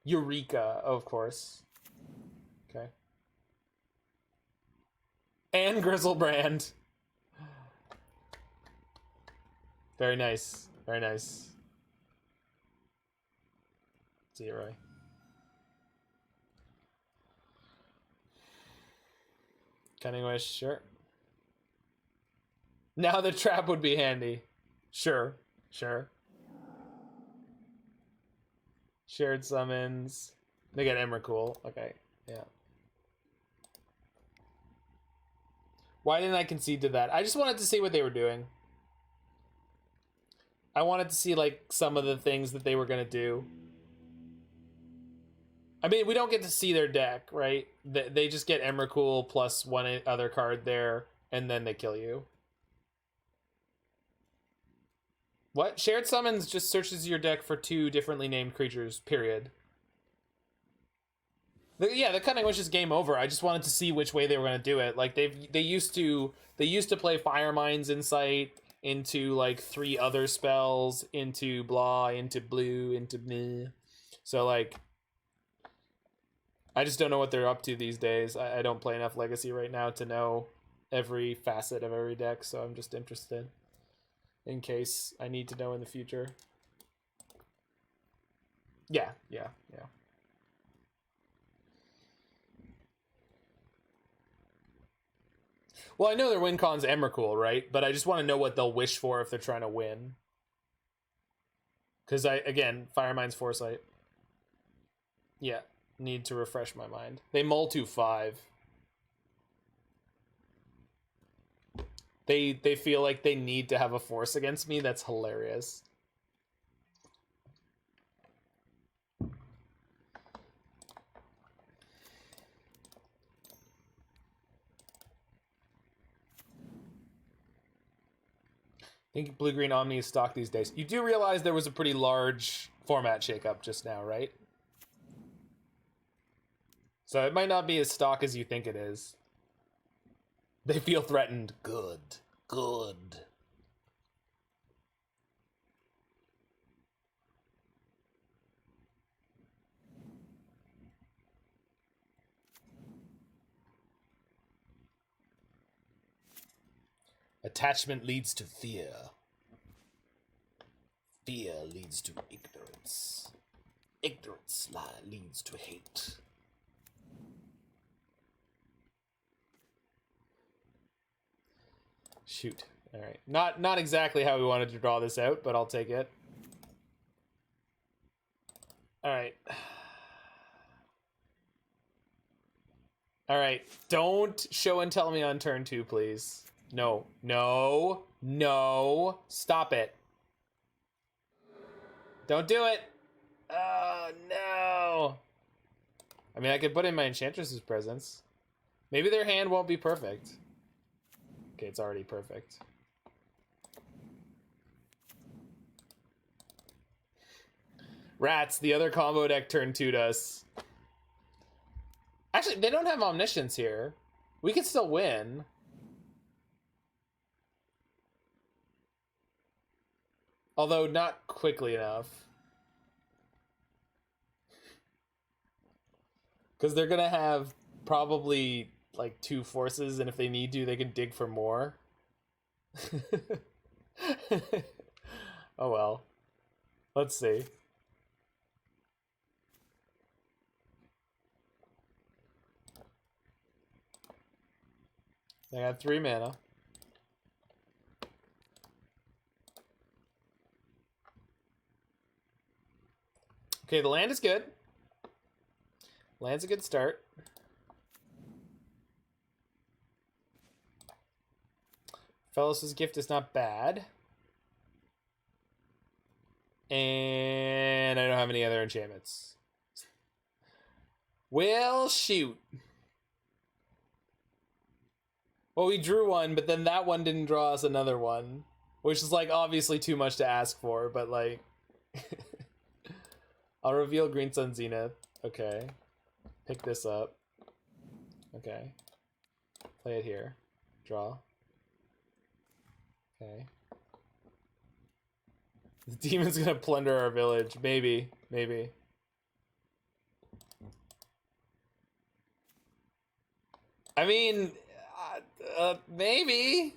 Eureka, of course. Okay. And Grizzlebrand. Very nice. Very nice. See you, Roy. Cunning Wish, sure. Now the trap would be handy. Sure, sure. Shared summons. They get Emrakul. Okay, yeah. Why didn't I concede to that? I just wanted to see what they were doing. I wanted to see, like, some of the things that they were going to do. I mean, we don't get to see their deck, right? They just get Emrakul plus 1 other card there, and then they kill you. What? Shared Summons just searches your deck for 2 differently named creatures, period. Yeah, the Cunning Wish is game over. I just wanted to see which way they were going to do it. Like, they used to play Fire Mind's Insight, into like 3 other spells, into blah, into blue, into bleh. So like, I just don't know what they're up to these days. I don't play enough Legacy right now to know every facet of every deck, so I'm just interested in case I need to know in the future. Yeah. Well, I know their win con's Emrakul, right? But I just want to know what they'll wish for if they're trying to win. Because again, Firemind's Foresight. Yeah, need to refresh my mind. They mull to 5. They feel like they need to have a force against me. That's hilarious. I think Blue-Green Omni is stock these days. You do realize there was a pretty large format shakeup just now, right? So it might not be as stock as you think it is. They feel threatened. Good. Attachment leads to fear. Fear leads to ignorance. Ignorance leads to hate. Shoot. All right. Not exactly how we wanted to draw this out, but I'll take it. All right. All right. Don't show and tell me on turn 2, please. No. Stop it. Don't do it. Oh, no. I mean, I could put in my Enchantress's presence. Maybe their hand won't be perfect. Okay, it's already perfect. Rats, the other combo deck turn 2'd us. Actually, they don't have Omniscience here. We could still win. Although not quickly enough. Because they're going to have probably like 2 forces, and if they need to, they can dig for more. Oh well. Let's see. I got 3 mana. Okay, the land is good. Land's a good start. Rofellos' gift is not bad. And I don't have any other enchantments. Well, shoot. Well, we drew one, but then that one didn't draw us another one. Which is, like, obviously too much to ask for, but, like... I'll reveal Green Sun Zenith. Okay. Pick this up. Okay. Play it here. Draw. Okay. The demon's gonna plunder our village. Maybe. Maybe. I mean... maybe.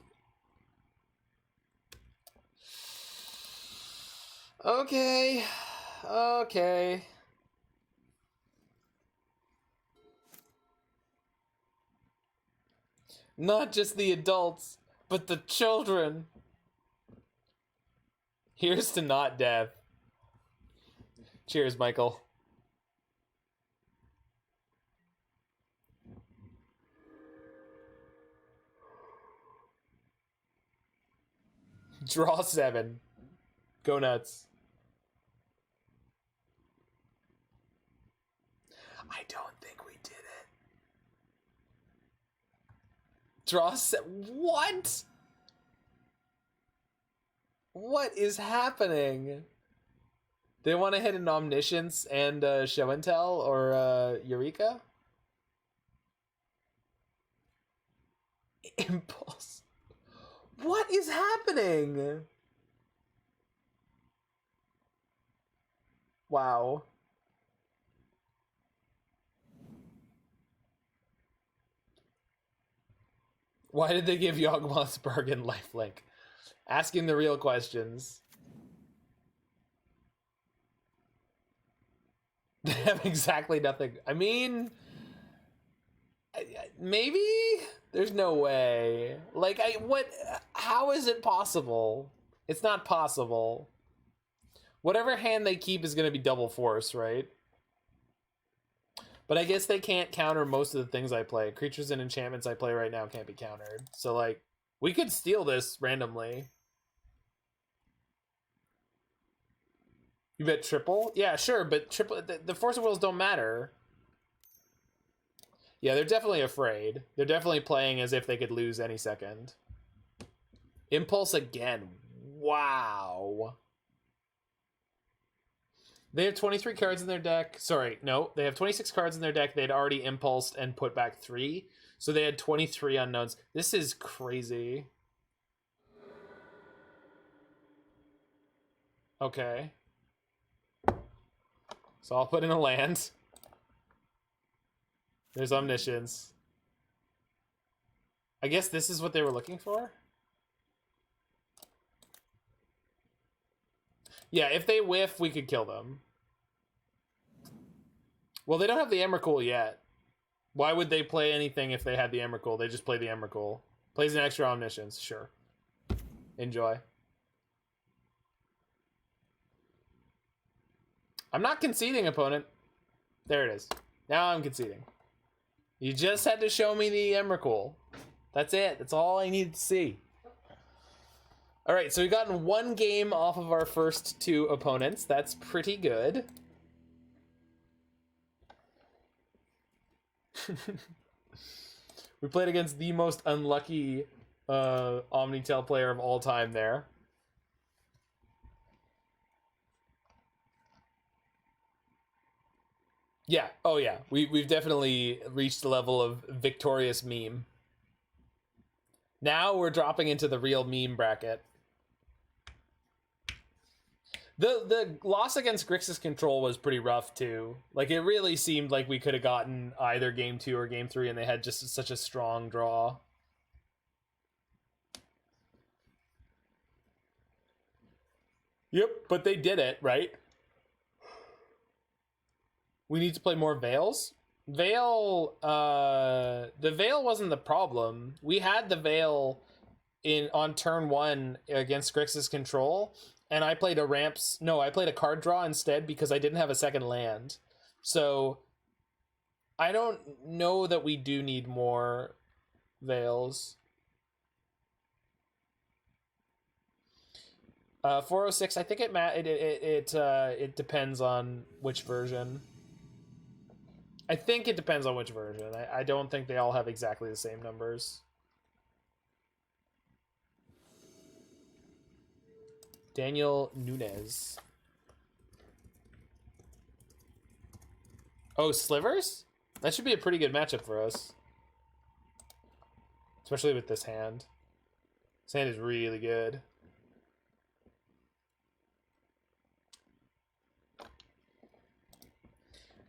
Okay. Okay. Not just the adults, but the children. Here's to not death. Cheers, Michael. Draw 7. Go nuts. I don't think we did it. Draw 7. What? What is happening? They want to hit an Omniscience and Show and Tell or Eureka? Impulse. What is happening? Wow. Why did they give Yawgmoth's bargain lifelink? Asking the real questions. They have exactly nothing. I mean, maybe? There's no way. Like, how is it possible? It's not possible. Whatever hand they keep is going to be double force, right? But I guess they can't counter most of the things I play. Creatures and enchantments I play right now can't be countered. So, like, we could steal this randomly. You bet triple? Yeah, sure, but triple. The Force of Wills don't matter. Yeah, they're definitely afraid. They're definitely playing as if they could lose any second. Impulse again. Wow. They have 23 cards in their deck. Sorry, no. They have 26 cards in their deck. They'd already impulsed and put back 3. So they had 23 unknowns. This is crazy. Okay. So I'll put in a land. There's Omniscience. I guess this is what they were looking for? Yeah, if they whiff, we could kill them. Well, they don't have the Emrakul yet. Why would they play anything if they had the Emrakul? They just play the Emrakul. Plays an extra Omniscience, sure. Enjoy. I'm not conceding, opponent. There it is. Now I'm conceding. You just had to show me the Emrakul. That's it. That's all I needed to see. All right, so we've gotten 1 game off of our first 2 opponents. That's pretty good. We played against the most unlucky Omnitel player of all time there. Yeah. Oh, yeah. We've definitely reached the level of victorious meme. Now we're dropping into the real meme bracket. The loss against Grixis Control was pretty rough, too. Like, it really seemed like we could have gotten either Game 2 or Game 3, and they had just such a strong draw. Yep, but they did it, right? We need to play more Veils. Veil, the Veil wasn't the problem. We had the Veil on turn 1 against Grixis Control, and I played I played a card draw instead because I didn't have a second land. So I don't know that we do need more Veils. 406, I think it depends on which version. I think it depends on which version. I don't think they all have exactly the same numbers. Daniel Nunes. Oh, Slivers? That should be a pretty good matchup for us. Especially with this hand. This hand is really good.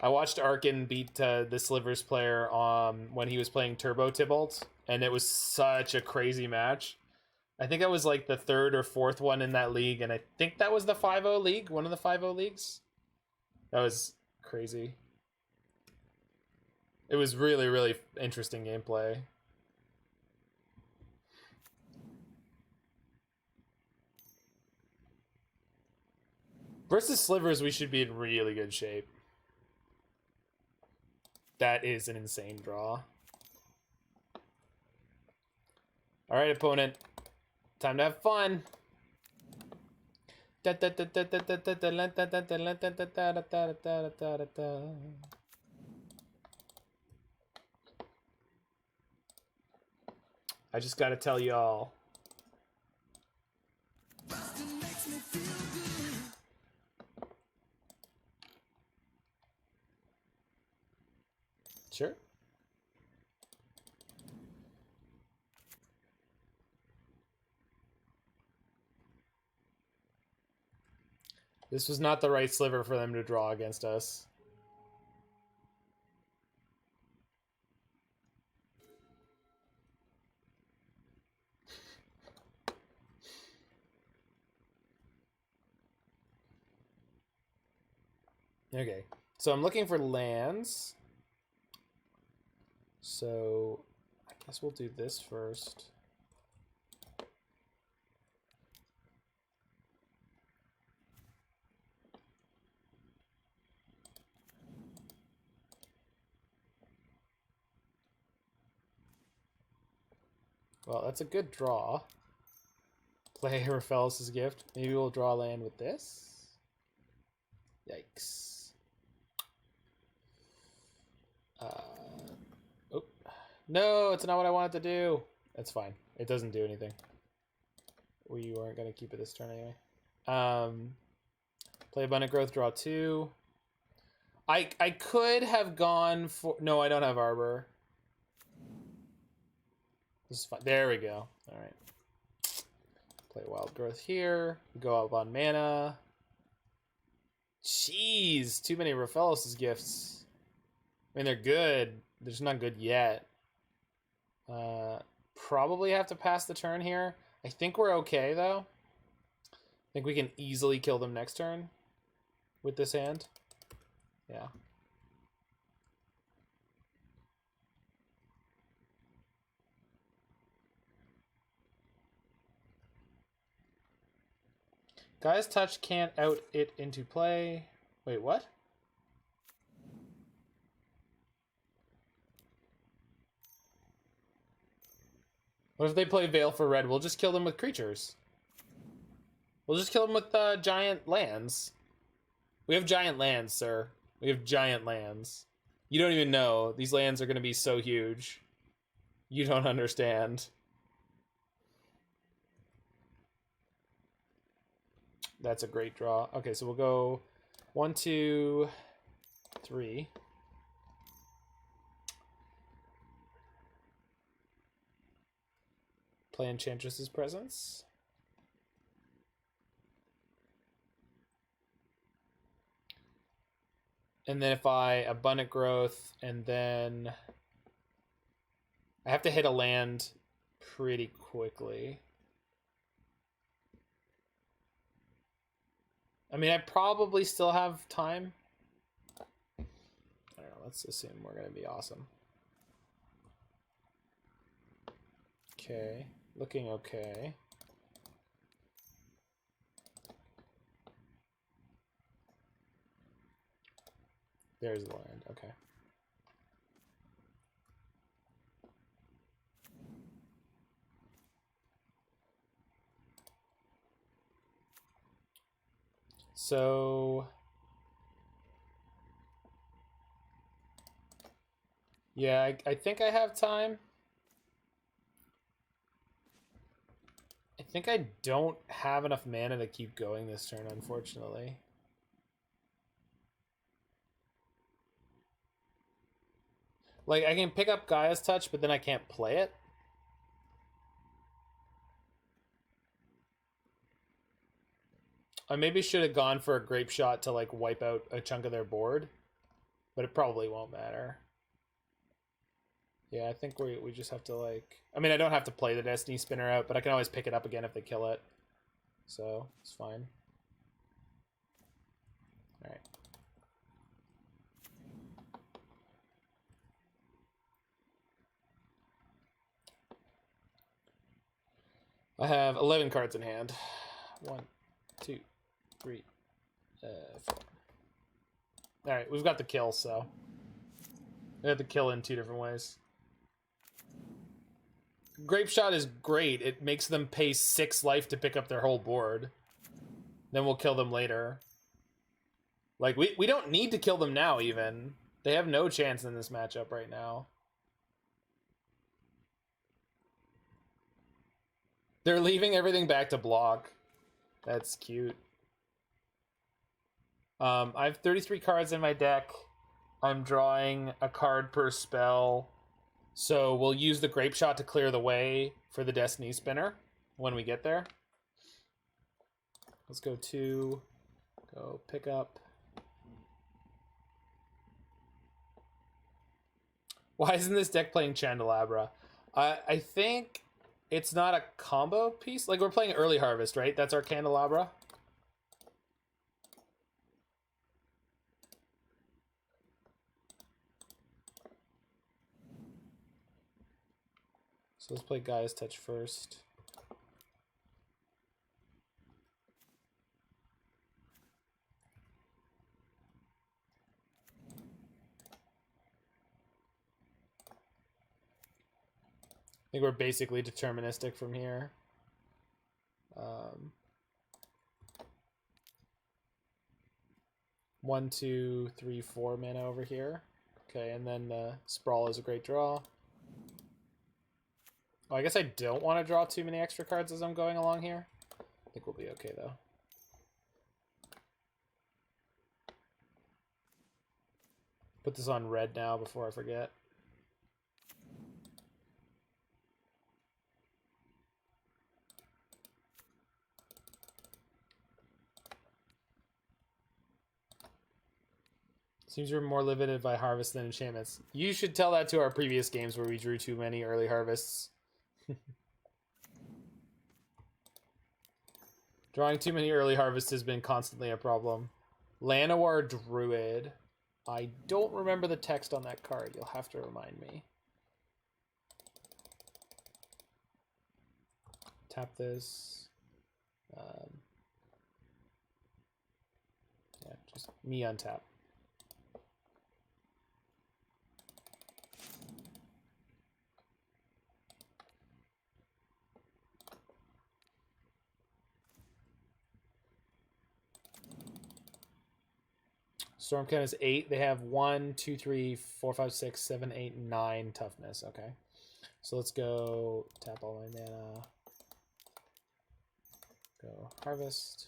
I watched Arkin beat the Slivers player when he was playing Turbo Tybalt, and it was such a crazy match. I think I was like the 3rd or 4th one in that league, and I think that was the 5-0 league, one of the 5-0 leagues. That was crazy. It was really, really interesting gameplay. Versus Slivers, we should be in really good shape. That is an insane draw. All right, opponent. Time to have fun. I just gotta tell y'all. Sure. This was not the right sliver for them to draw against us. Okay, so I'm looking for lands. So I guess we'll do this first. Well, that's a good draw. Play Rofellos' gift. Maybe we'll draw land with this. Yikes. Oh. No, it's not what I wanted to do. That's fine. It doesn't do anything. We weren't going to keep it this turn anyway. Play Abundant Growth, draw 2. I could have gone for... No, I don't have Arbor. This is fine. There we go. All right. Play Wild Growth here. Go up on mana. Jeez, too many Rofellos' gifts. I mean, they're good. They're just not good yet. Probably have to pass the turn here. I think we're okay, though. I think we can easily kill them next turn with this hand. Yeah. Gaia's Touch can't out it into play. Wait, what? What if they play Veil for red? We'll just kill them with creatures. We'll just kill them with giant lands. We have giant lands, sir. We have giant lands. You don't even know. These lands are going to be so huge. You don't understand. That's a great draw. Okay, so we'll go 1, 2, 3. Play Enchantress's Presence. And then if I Abundant Growth, and then I have to hit a land pretty quickly. I mean, I probably still have time. I don't know, let's assume we're going to be awesome. Okay, looking okay. There's the land, okay. So, yeah, I think I have time. I think I don't have enough mana to keep going this turn, unfortunately. Like, I can pick up Gaia's Touch, but then I can't play it. I maybe should have gone for a Grapeshot to, like, wipe out a chunk of their board. But it probably won't matter. Yeah, I think we just have to, like... I mean, I don't have to play the Destiny Spinner out, but I can always pick it up again if they kill it. So, it's fine. Alright. I have 11 cards in hand. 1, 2, 3, 4. Alright, we've got the kill, so... We have the kill in 2 different ways. Grapeshot is great. It makes them pay 6 life to pick up their whole board. Then we'll kill them later. Like, we don't need to kill them now, even. They have no chance in this matchup right now. They're leaving everything back to block. That's cute. I have 33 cards in my deck. I'm drawing a card per spell. So we'll use the Grapeshot to clear the way for the Destiny Spinner when we get there. Let's go 2, Go pick up. Why isn't this deck playing Chandelabra? I think it's not a combo piece. Like, we're playing Early Harvest, right? That's our Candelabra. So let's play Gaia's Touch first. I think we're basically deterministic from here. 1, 2, 3, 4 mana over here. Okay, and then Sprawl is a great draw. Oh, I guess I don't want to draw too many extra cards as I'm going along here. I think we'll be okay, though. Put this on red now before I forget. Seems you're more limited by harvest than enchantments. You should tell that to our previous games where we drew too many early harvests. Drawing too many early harvests has been constantly a problem. Llanowar Druid. I don't remember the text on that card. You'll have to remind me. Tap this. Yeah, just me untap. Stormcount is 8. They have 1, 2, 3, 4, 5, 6, 7, 8, 9 toughness. Okay. So let's go tap all my mana. Go harvest.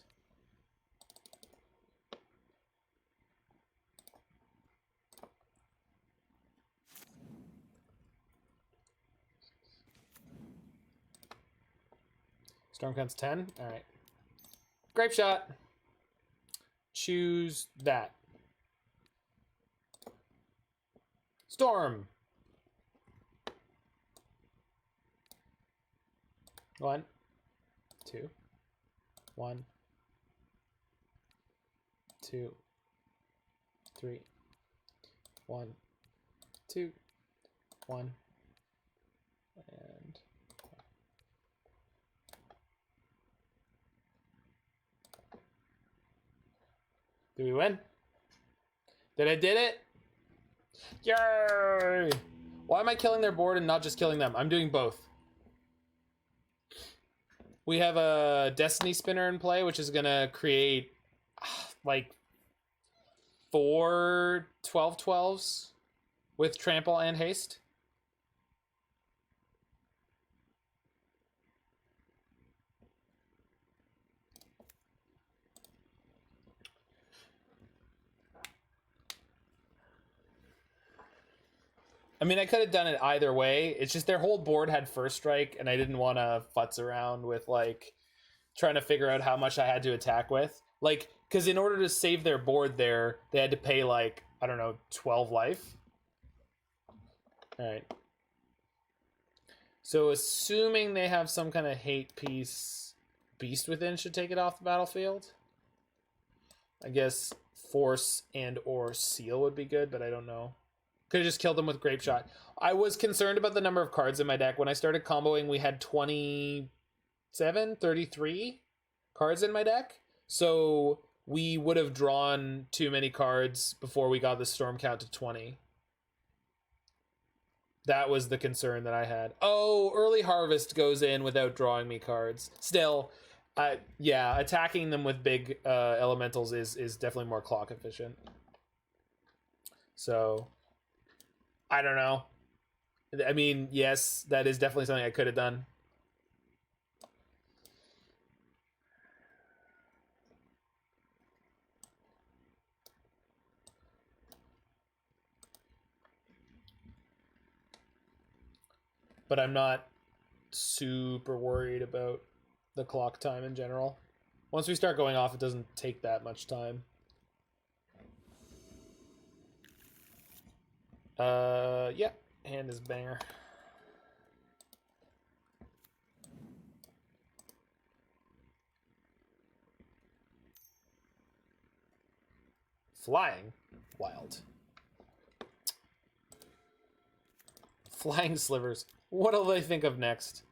Stormcount's 10. All right. Grapeshot. Choose that. Storm. 1, 2, 1, 2, 3, 1, 2, 1, and do we win? Did I did it? Yay! Why am I killing their board and not just killing them? I'm doing both. We have a Destiny Spinner in play, which is going to create like 4 12/12s with Trample and Haste. I mean, I could have done it either way. It's just their whole board had first strike, and I didn't want to futz around with, like, trying to figure out how much I had to attack with. Like, because in order to save their board there, they had to pay, like, I don't know, 12 life. Alright. So, assuming they have some kind of hate piece, Beast Within should take it off the battlefield. I guess Force and or Seal would be good, but I don't know. Could have just killed them with Grapeshot. I was concerned about the number of cards in my deck. When I started comboing, we had 33 cards in my deck. So we would have drawn too many cards before we got the storm count to 20. That was the concern that I had. Oh, early harvest goes in without drawing me cards. Still, yeah, attacking them with big elementals is definitely more clock efficient. So I don't know. I mean, yes, that is definitely something I could have done. But I'm not super worried about the clock time in general. Once we start going off, it doesn't take that much time. Yeah, hand is banger. Flying? Wild. Flying slivers. What'll they think of next?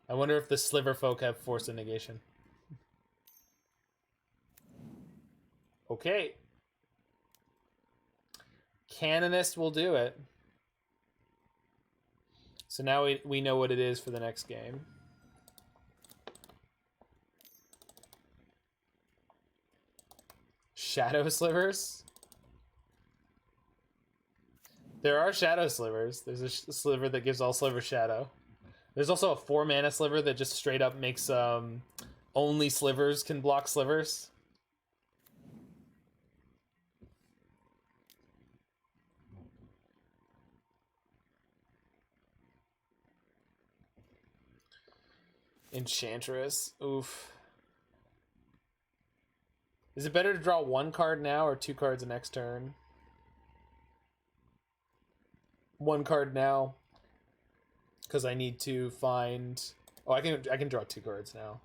I wonder if the sliver folk have force of negation. Okay. Canonist will do it. So now we know what it is for the next game. Shadow slivers? There are shadow slivers. There's a sliver that gives all slivers shadow. There's also a 4-mana sliver that just straight up makes only slivers can block slivers. Enchantress. Oof. Is it better to draw 1 card now or 2 cards the next turn? 1 card now. Because I need to find... Oh, I can draw 2 cards now.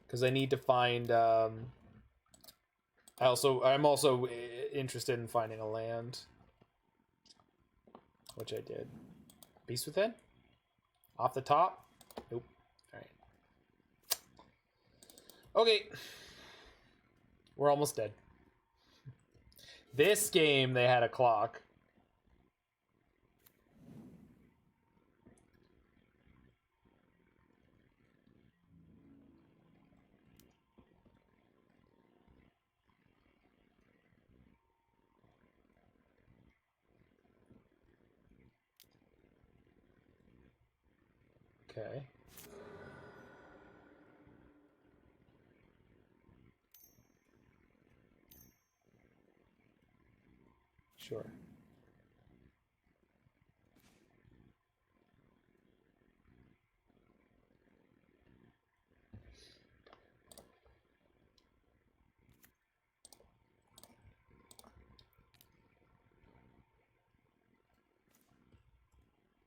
Because I need to find... I'm also interested in finding a land. Which I did. Beast Within? Off the top? Nope. Alright. Okay. We're almost dead. This game, they had a clock. Okay. Sure.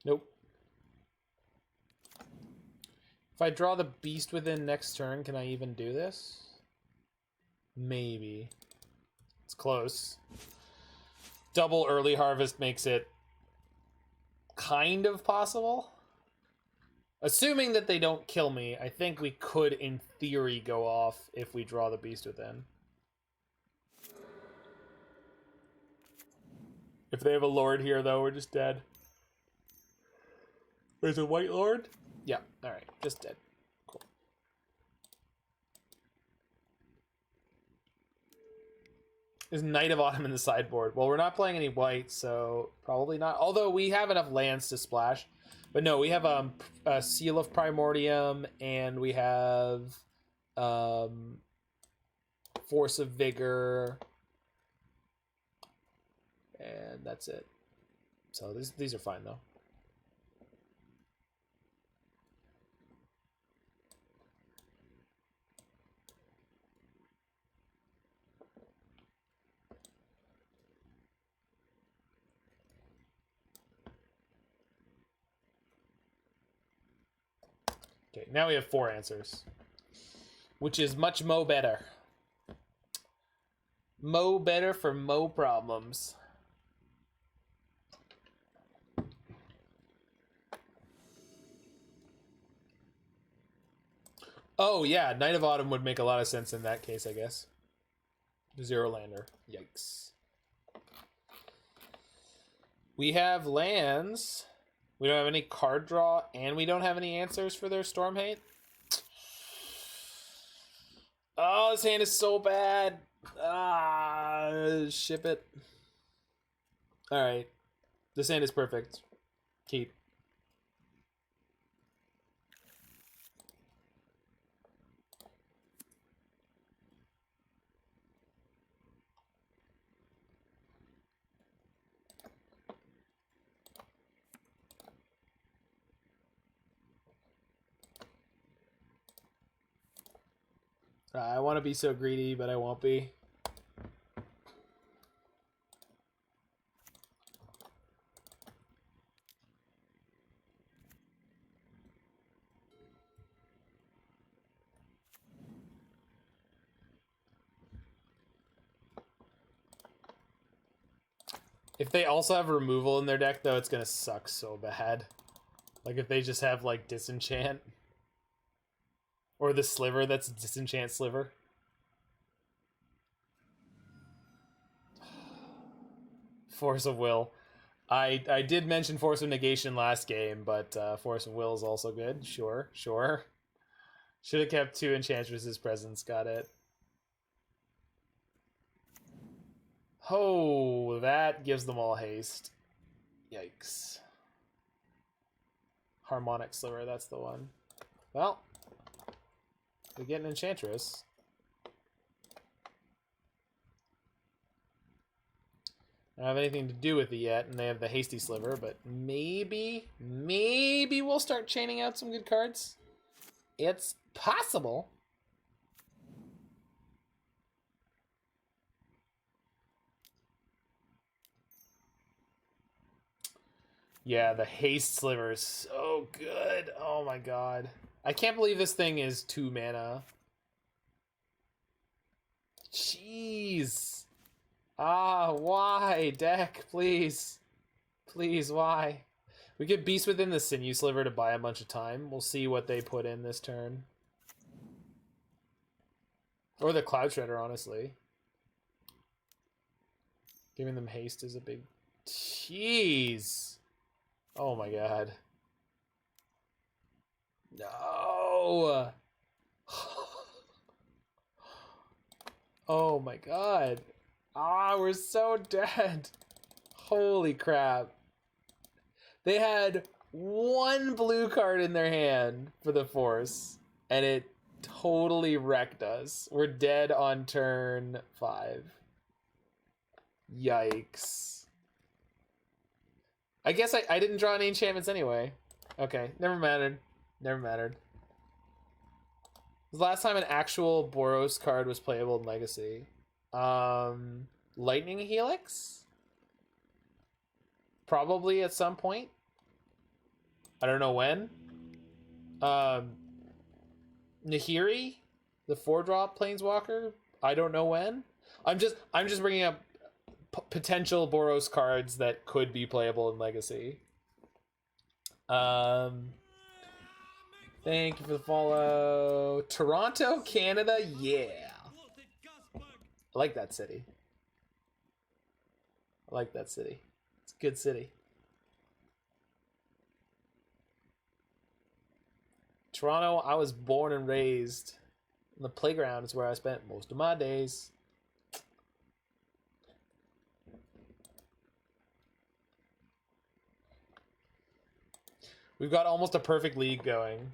Nope. If I draw the Beast Within next turn, can I even do this? Maybe. It's close. Double early harvest makes it kind of possible. Assuming that they don't kill me, I think we could, in theory, go off if we draw the Beast Within. If they have a Lord here, though, we're just dead. There's a White Lord? Yeah, alright, just dead. Cool. There's Knight of Autumn in the sideboard. Well, we're not playing any white, so probably not. Although we have enough lands to splash. But no, we have a Seal of Primordium, and we have Force of Vigor, and that's it. So these are fine, though. Okay, now we have 4 answers, which is much mo better. Mo better for mo problems. Oh yeah, Knight of Autumn would make a lot of sense in that case, I guess. 0 lander. Yikes. We have lands. We don't have any card draw, and we don't have any answers for their Storm Hate. Oh, this hand is so bad. Ship it. Alright. This hand is perfect. Keep. I want to be so greedy, but I won't be. If they also have removal in their deck, though, it's gonna suck so bad. Like if they just have like disenchant. Or the sliver that's disenchant sliver. Force of Will. I did mention Force of Negation last game, but Force of Will is also good. Sure, sure. Should have kept 2 Enchantresses presence. Got it. Oh, that gives them all haste. Yikes. Harmonic Sliver, that's the one. Well, we get an Enchantress. I don't have anything to do with it yet, and they have the Hasty Sliver, but maybe we'll start chaining out some good cards. It's possible. Yeah, the Haste Sliver is so good. Oh my god. I can't believe this thing is 2 mana. Jeez. Ah, why? Deck, please. Please, why? We get Beast Within the Sinew Sliver to buy a bunch of time. We'll see what they put in this turn. Or the Cloud Shredder, honestly. Giving them haste is a big... Jeez. Oh my god. No. Oh my god. Ah, we're so dead. Holy crap. They had 1 blue card in their hand for the Force, and it totally wrecked us. We're dead on turn 5. Yikes. I guess I didn't draw any enchantments anyway. Okay, never mattered. Never mattered. The last time an actual Boros card was playable in Legacy. Lightning Helix? Probably at some point. I don't know when. Nahiri? The 4-drop Planeswalker? I don't know when. I'm just bringing up potential Boros cards that could be playable in Legacy. Thank you for the follow. Toronto, Canada, yeah. I like that city. I like that city. It's a good city. Toronto, I was born and raised. The playground is where I spent most of my days. We've got almost a perfect league going.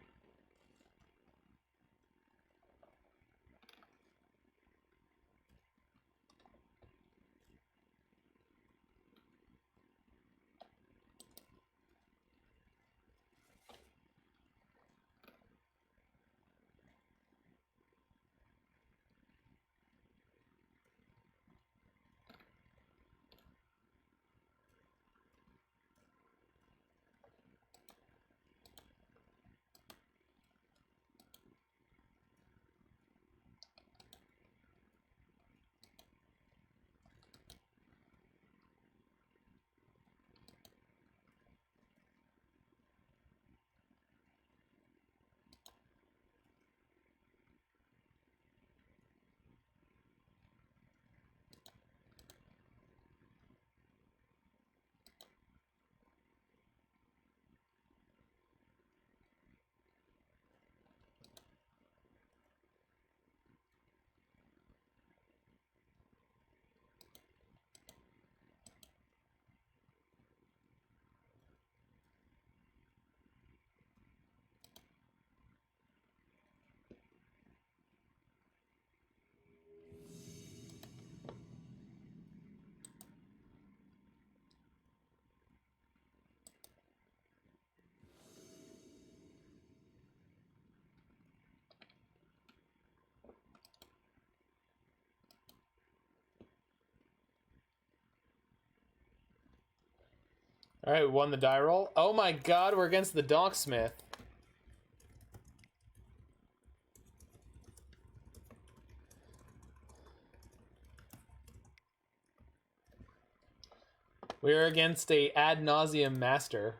All right, we won the die roll. Oh my god, we're against the Docksmith. We're against a ad nauseum master.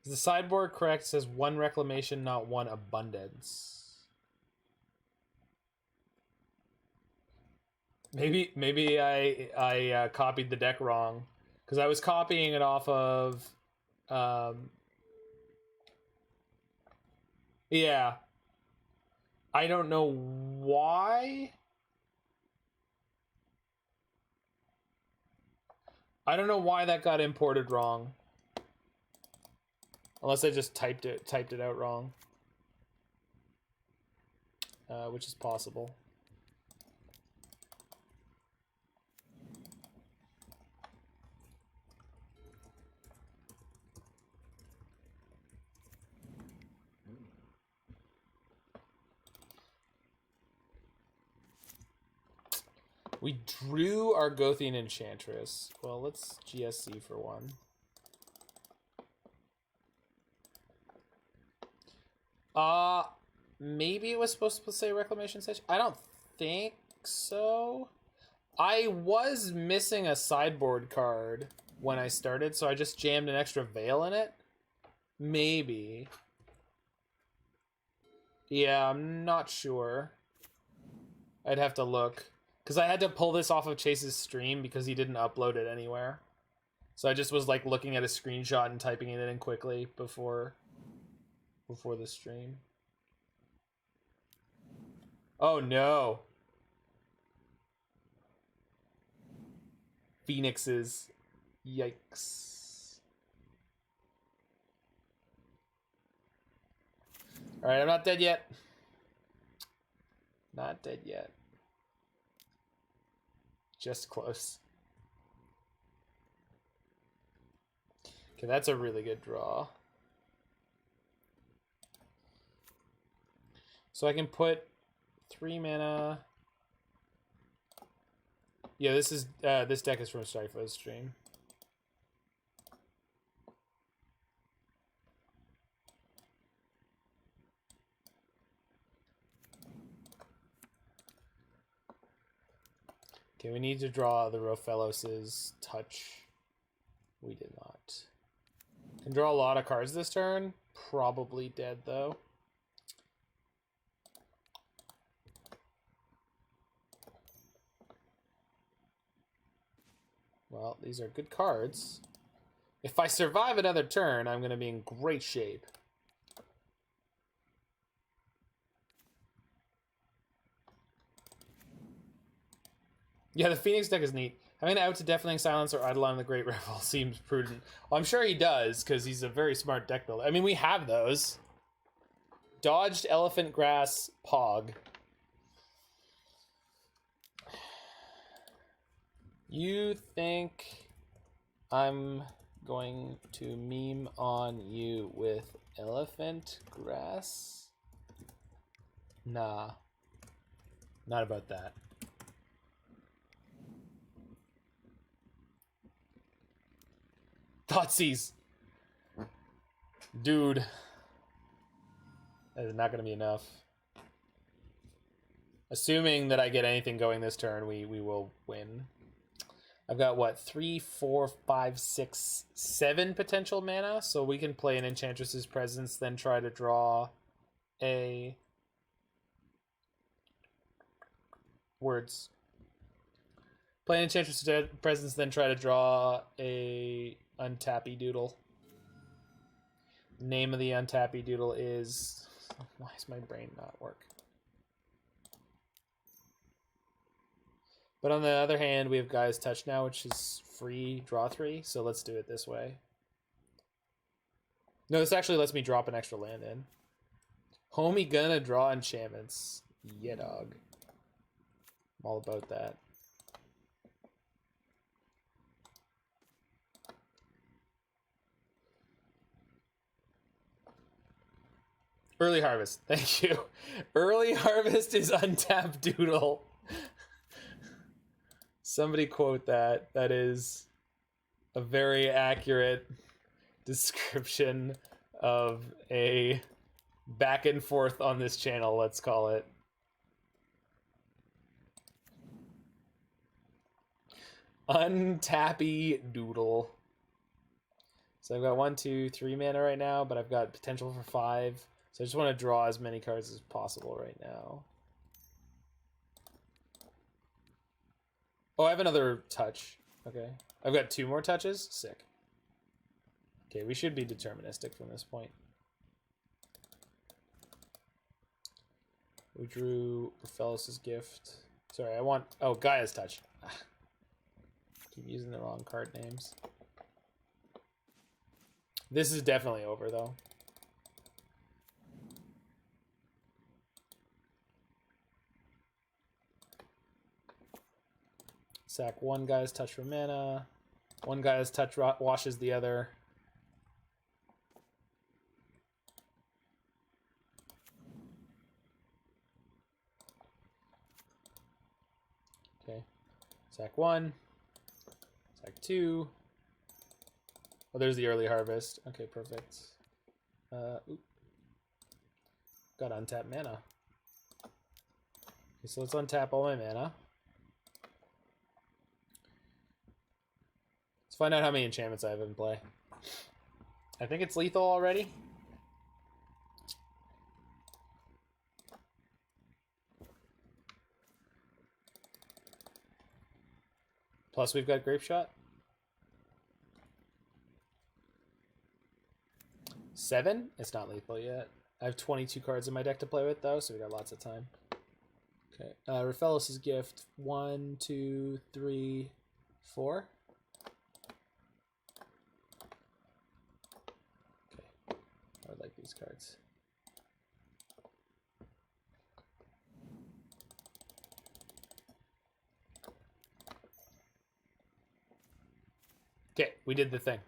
Is the sideboard correct? It says 1 reclamation, not 1 abundance. Maybe I copied the deck wrong, because I was copying it off of yeah. I don't know why. I don't know why that got imported wrong. Unless I just typed it out wrong. Which is possible. We drew Argothian Enchantress. Well, let's GSC for one. Maybe it was supposed to say Reclamation Session. I don't think so. I was missing a sideboard card when I started, so I just jammed an extra Veil in it. Maybe. Yeah, I'm not sure. I'd have to look. Because I had to pull this off of Chase's stream because he didn't upload it anywhere. So I just was like looking at a screenshot and typing it in quickly before the stream. Oh no. Phoenixes. Yikes. Alright, I'm not dead yet. Not dead yet. Just close. Okay, that's a really good draw. So I can put 3 mana. Yeah, this deck is from Stryfo's stream. Okay, we need to draw the Rofellos' touch. We did not. Can draw a lot of cards this turn. Probably dead though. Well, these are good cards. If I survive another turn, I'm going to be in great shape. Yeah, the Phoenix deck is neat. Having an out to Deafening Silence or Eidolon the Great Revel seems prudent. Well, I'm sure he does, because he's a very smart deck builder. I mean, we have those. Dodged Elephant Grass Pog. You think I'm going to meme on you with elephant grass? Nah. Not about that. Thoughtseize. Dude. That is not going to be enough. Assuming that I get anything going this turn, we will win. I've got, what, 3, 4, 5, 6, 7 potential mana? So we can play an Enchantress's Presence, then try to draw a... Words. Play an Enchantress's Presence, then try to draw a Untappy Doodle. Name of the Untappy Doodle is... Why is my brain not work? But on the other hand, we have Gaia's Touch now, which is free draw 3, so let's do it this way. No, this actually lets me drop an extra land in. Homie gonna draw enchantments. Yeah, dog. I'm all about that. Early Harvest, thank you. Early Harvest is Untapped Doodle. Somebody quote that. That is a very accurate description of a back and forth on this channel, let's call it. Untappy Doodle. So I've got 1, 2, 3 mana right now, but I've got potential for 5. So I just want to draw as many cards as possible right now. Oh, I have another touch. Okay. I've got 2 more touches. Sick. Okay, we should be deterministic from this point. We drew Rofellos' gift. Sorry, I want... Oh, Gaea's touch. Keep using the wrong card names. This is definitely over, though. Sack one guy's touch for mana. One guy's touch washes the other. Okay. Sack 1. Sack 2. Oh, there's the early harvest. Okay, perfect. Oop. Got untapped mana. Okay, so let's untap all my mana. Let's find out how many enchantments I have in play. I think it's lethal already. Plus we've got Grapeshot. 7? It's not lethal yet. I have 22 cards in my deck to play with, though, so we got lots of time. Okay. Rofellos' gift. 1, 2, 3, 4. Okay. I would like these cards. Okay, we did the thing.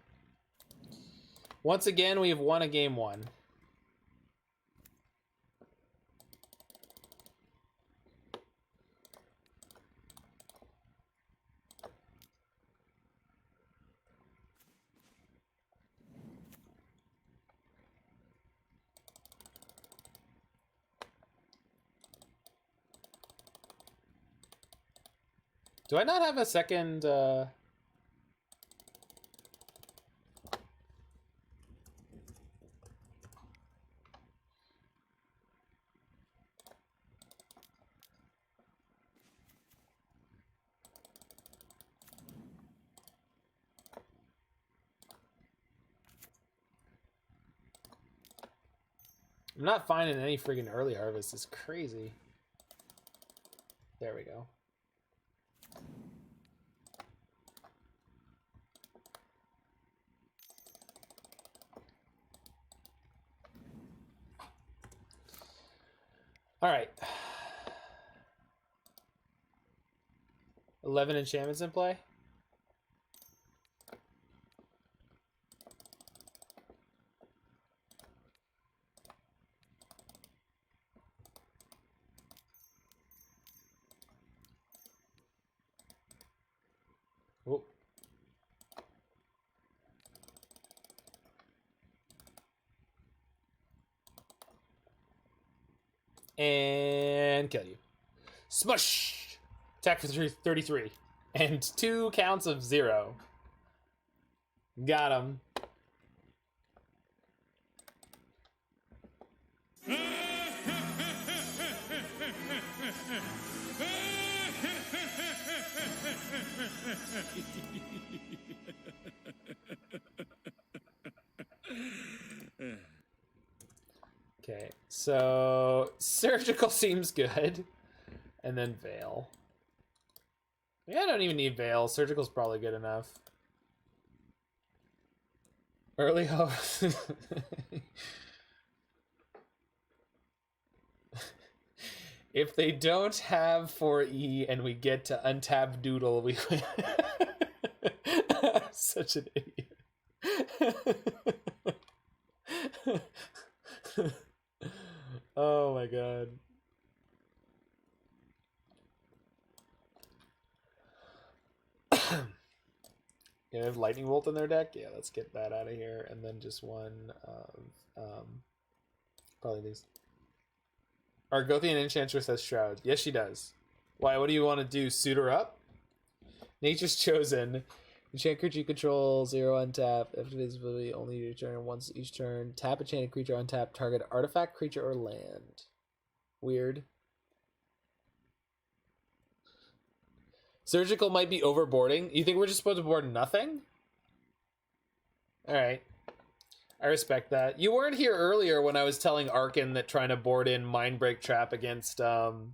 Once again, we have won a game 1. Do I not have a second... I'm not finding any friggin' early harvest. It's crazy. There we go. All right. 11 enchantments in play. Oh. And kill you. Smush! Attack for 33. And 2 counts of 0. Got him. Okay, so surgical seems good. And then veil. Yeah, I don't even need veil. Surgical's probably good enough. Early hope. If they don't have 4E and we get to untap Doodle, we win. I'm such an idiot. Oh my god. Yeah, they have Lightning Bolt in their deck. Yeah, let's get that out of here, and then just one of probably these. Argothian Enchantress has Shroud. Yes, she does. Why? What do you want to do? Suit her up? Nature's Chosen. Enchant creature you control, 0 untap. After visibility, only return once each turn. Tap enchanted creature, untap. Target artifact, creature, or land. Weird. Surgical might be overboarding. You think we're just supposed to board nothing? Alright. I respect that. You weren't here earlier when I was telling Arkin that trying to board in Mindbreak Trap against Omnitel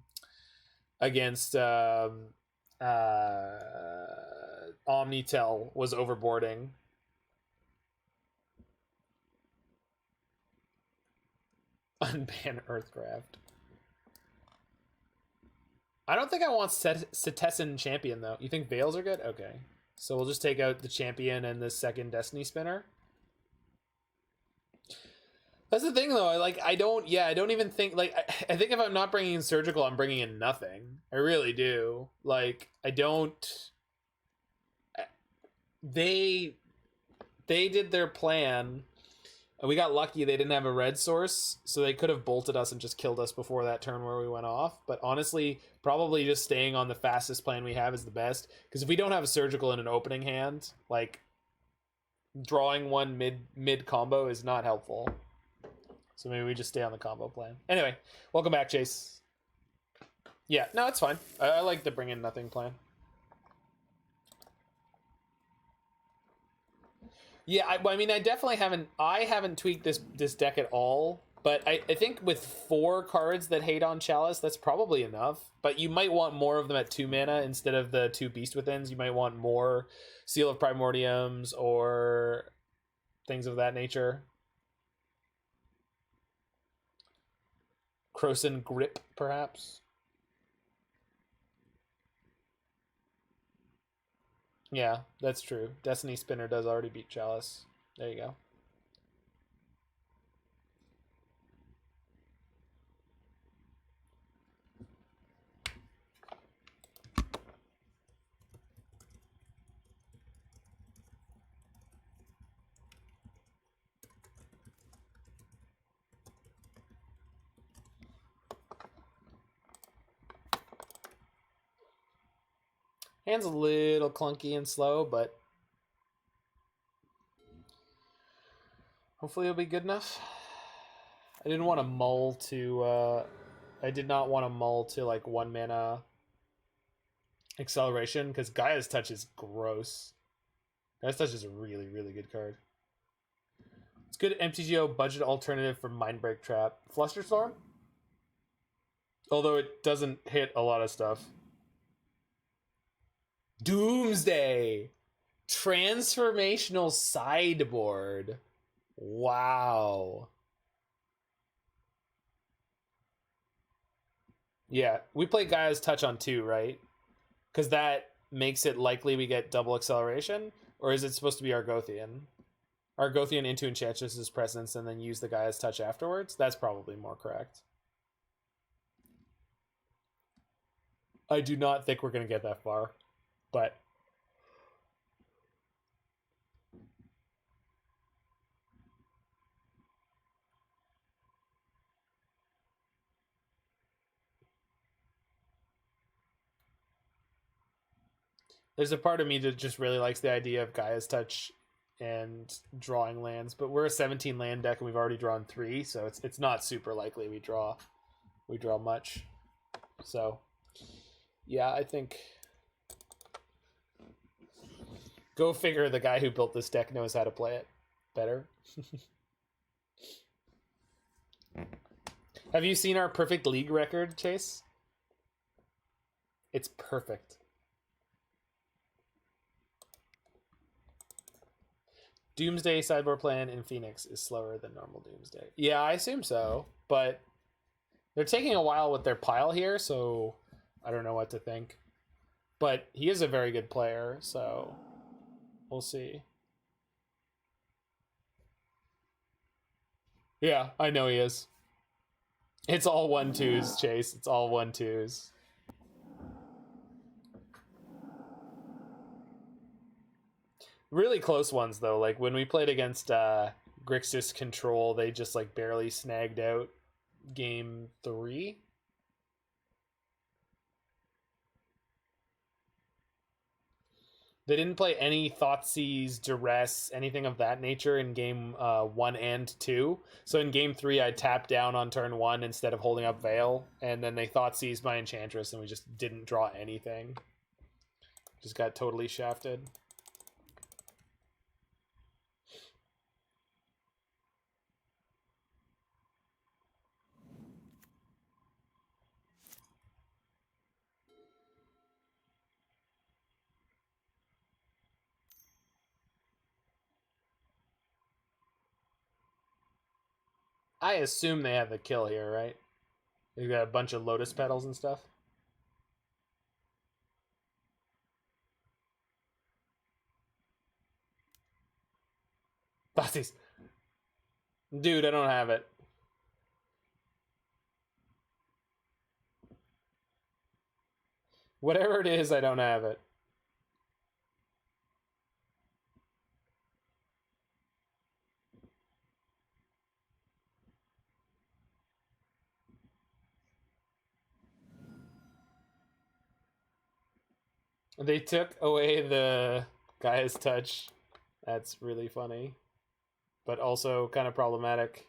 was overboarding. Unban Earthcraft. I don't think I want Setessan Champion, though. You think Veils are good? Okay. So we'll just take out the Champion and the second Destiny Spinner. That's the thing, though. I don't even think, like, I think if I'm not bringing in Surgical, I'm bringing in nothing. I really do. Like, I don't... They did their plan. We got lucky they didn't have a red source, so they could have bolted us and just killed us before that turn where we went off. But honestly, probably just staying on the fastest plan we have is the best. Because if we don't have a Surgical in an opening hand, like, drawing one mid combo is not helpful. So maybe we just stay on the combo plan. Anyway, welcome back, Chase. Yeah, no, it's fine. I like the bring in nothing plan. Yeah, I mean, I definitely haven't tweaked this deck at all, but I think with 4 cards that hate on Chalice, that's probably enough. But you might want more of them at 2 mana instead of the 2 Beast Withins. You might want more Seal of Primordiums or things of that nature. Krosan Grip, perhaps. Yeah, that's true. Destiny Spinner does already beat Chalice. There you go. Hand's a little clunky and slow, but hopefully it'll be good enough. I didn't want to mull to I did not want to mull to like 1 mana acceleration because Gaia's Touch is gross. Gaia's Touch is a really, really good card. It's good MTGO budget alternative for Mindbreak Trap. Flusterstorm? Although it doesn't hit a lot of stuff. Doomsday! Transformational sideboard. Wow. Yeah, we play Gaia's Touch on 2, right? Because that makes it likely we get double acceleration? Or is it supposed to be Argothian? Argothian into Enchantress's Presence and then use the Gaia's Touch afterwards? That's probably more correct. I do not think we're going to get that far. But there's a part of me that just really likes the idea of Gaia's Touch and drawing lands, but we're a 17 land deck and we've already drawn 3, so it's not super likely we draw much. So yeah, I think go figure, the guy who built this deck knows how to play it better. Have you seen our perfect league record, Chase? It's perfect. Doomsday sideboard plan in Phoenix is slower than normal Doomsday. Yeah, I assume so, but they're taking a while with their pile here, so I don't know what to think. But he is a very good player, so we'll see. Yeah, I know he is. It's all 1/2s, Chase. It's all 1/2s. Really close ones though. Like when we played against Grixis Control, they just like barely snagged out game 3. They didn't play any Thoughtseize, Duress, anything of that nature in game 1 and 2. So in game 3, I tapped down on turn 1 instead of holding up Veil, and then they Thoughtseized my Enchantress, and we just didn't draw anything. Just got totally shafted. I assume they have the kill here, right? They got a bunch of Lotus Petals and stuff. Thoughtseize. Dude, I don't have it. Whatever it is, I don't have it. They took away the Gaia's Touch. That's really funny. But also kind of problematic.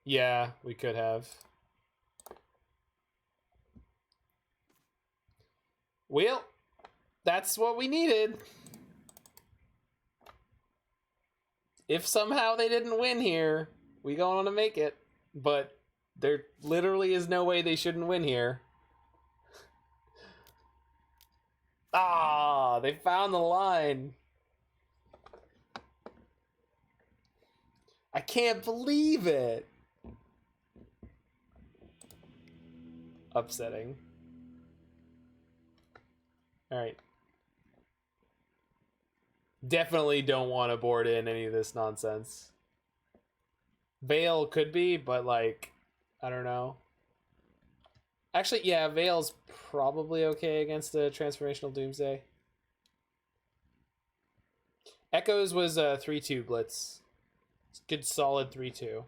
Yeah, we could have. Well, that's what we needed. If somehow they didn't win here, we going on to make it. But there literally is no way they shouldn't win here. Ah, they found the line. I can't believe it. Upsetting. All right. Definitely don't want to board in any of this nonsense. Veil could be, but like, I don't know. Actually, yeah, Veil's probably okay against a Transformational Doomsday. Echoes was a 3-2 blitz. It's good solid 3-2.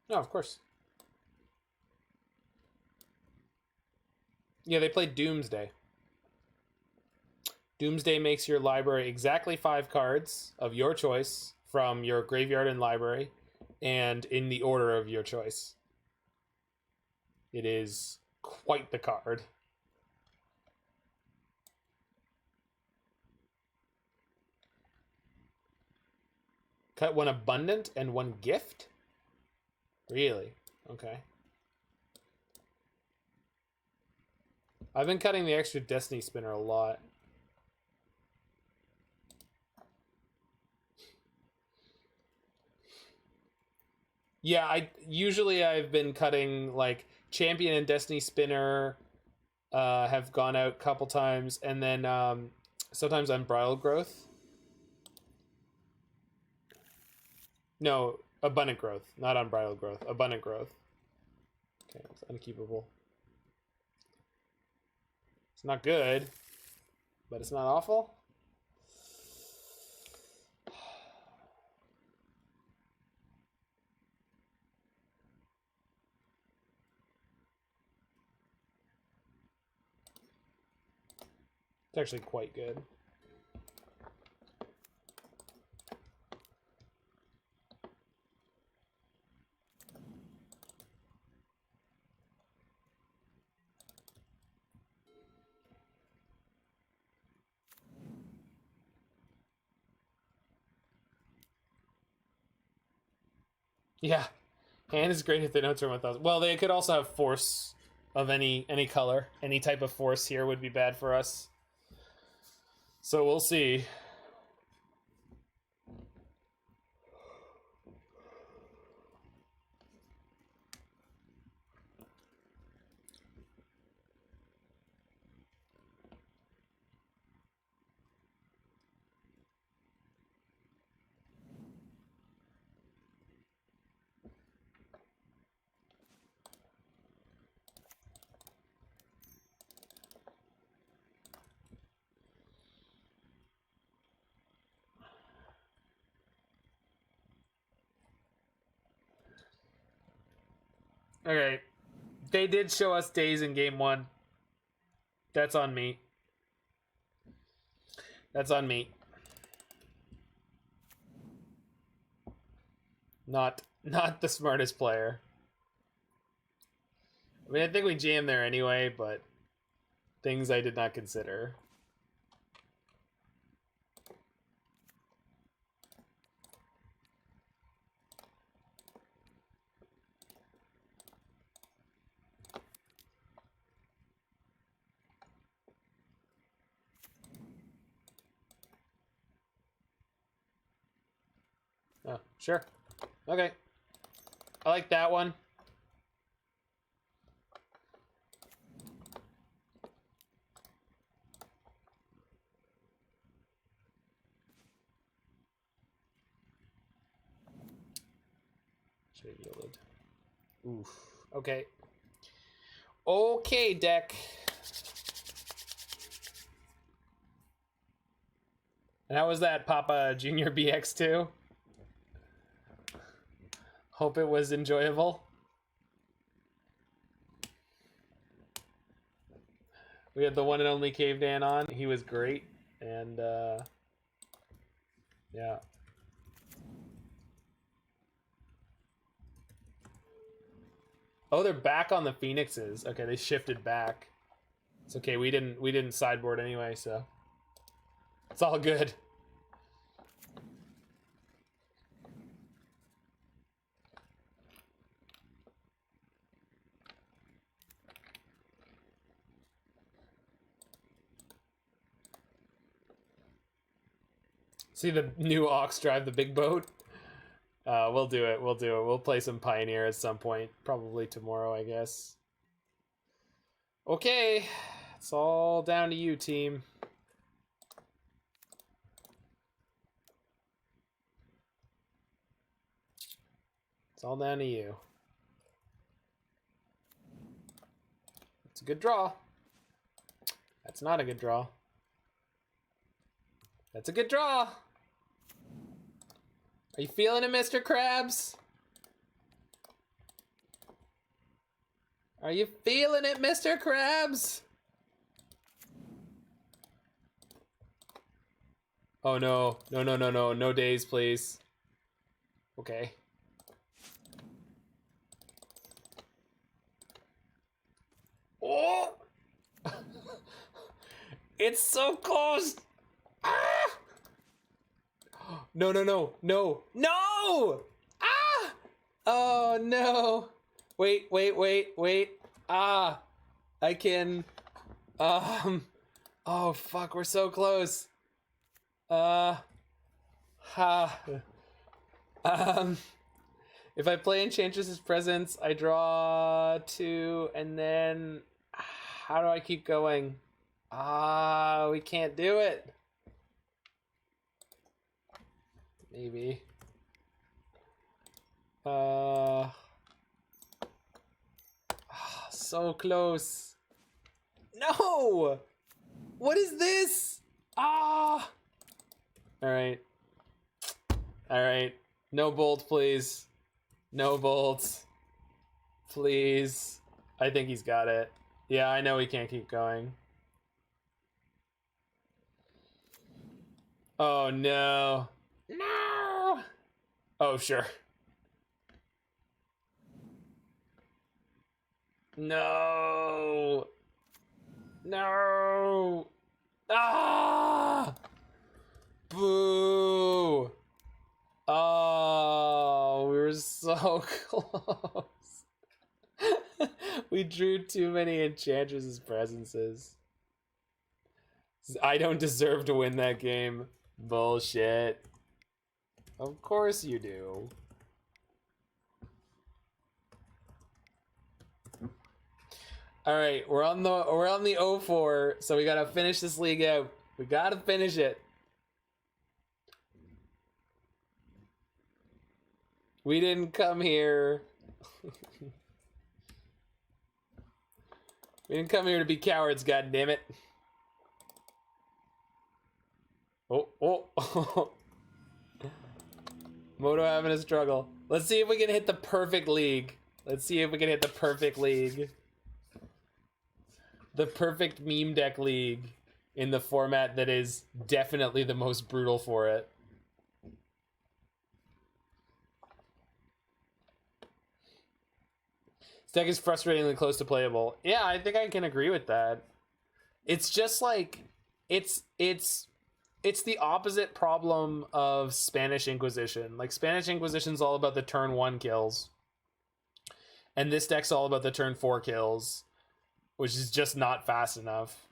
No, of course. Yeah, they played Doomsday. Doomsday makes your library exactly 5 cards of your choice from your graveyard and library, and in the order of your choice. It is quite the card. Cut 1 abundant and 1 gift? Really? Okay. I've been cutting the extra Destiny Spinner a lot. Yeah, I've been cutting like Champion and Destiny Spinner have gone out a couple times, and then sometimes Unbridled Growth. No, Abundant Growth, not Unbridled Growth. Abundant Growth. Okay, it's unkeepable. It's not good, but it's not awful. It's actually quite good. Yeah, hand is great if they don't turn 1,000. Well, they could also have force of any color. Any type of force here would be bad for us. So we'll see. Okay. They did show us days in game 1. That's on me. That's on me. Not the smartest player. I mean, I think we jammed there anyway, but things I did not consider. Oh, sure. Okay. I like that one. Should have yielded. Oof. Okay. Okay, deck. And how was that, Papa Junior BX2? Hope it was enjoyable. We had the one and only Cave Dan on. He was great. And, yeah. Oh, they're back on the Phoenixes. Okay, they shifted back. It's okay. We didn't sideboard anyway, so it's all good. See the new Ox drive the big boat? We'll do it. We'll do it. We'll play some Pioneer at some point. Probably tomorrow, I guess. Okay. It's all down to you, team. It's all down to you. It's a good draw. That's not a good draw. That's a good draw. Are you feeling it, Mr. Krabs? Are you feeling it, Mr. Krabs? Oh no. No, no, no, no. No days, please. Okay. Oh! It's so close! Ah! No, no, no, no, no! Ah! Oh, no. Wait, wait, wait, wait. Ah. I can... Oh, fuck, we're so close. Ha. If I play Enchantress's Presence, I draw 2, and then... How do I keep going? Ah, we can't do it. Maybe. So close. No! What is this? Ah! Alright. Alright. No bolt, please. No bolts. Please. I think he's got it. Yeah, I know he can't keep going. Oh, no. No! Oh, sure. No! No! Ah! Boo! Oh, we were so close. We drew too many Enchantress's Presences. I don't deserve to win that game. Bullshit. Of course you do. All right, we're on the 04, so we gotta finish this league out. We gotta finish it. We didn't come here. We didn't come here to be cowards, goddammit. Oh. Moto having a struggle. Let's see if we can hit the perfect league. Let's see if we can hit the perfect league. The perfect meme deck league in the format that is definitely the most brutal for it. This deck is frustratingly close to playable. Yeah, I think I can agree with that. It's just like it's the opposite problem of Spanish Inquisition. Like Spanish Inquisition's all about the turn 1 kills. And this deck's all about the turn 4 kills, which is just not fast enough.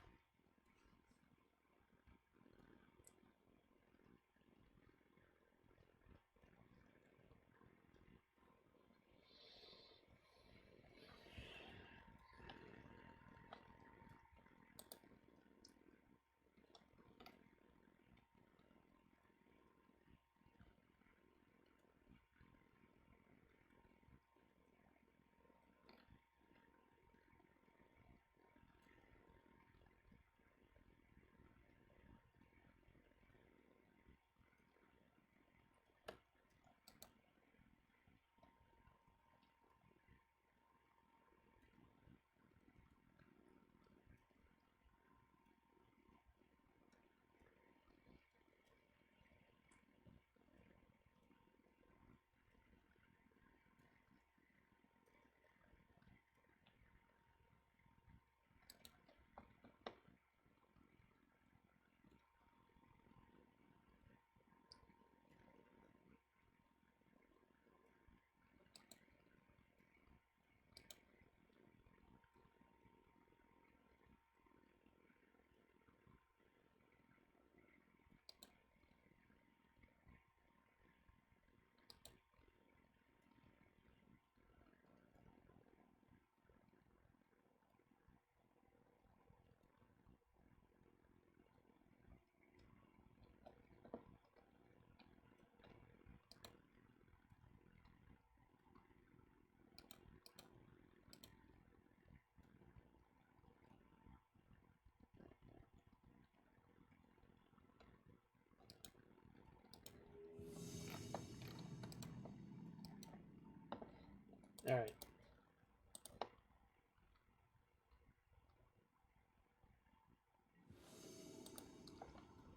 All right.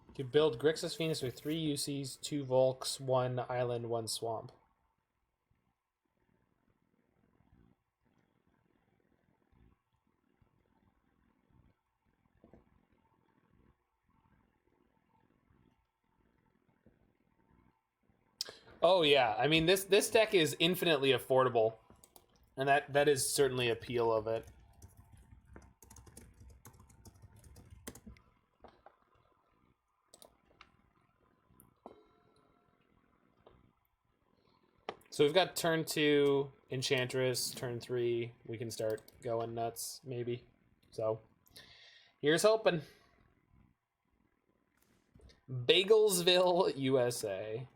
You can build Grixis Phoenix with 3 UCs, 2 Volks, 1 Island, 1 Swamp. Oh yeah, I mean this deck is infinitely affordable, and that is certainly appeal of it. So we've got turn 2 Enchantress, turn 3 we can start going nuts maybe. So here's hoping. Bagelsville, USA.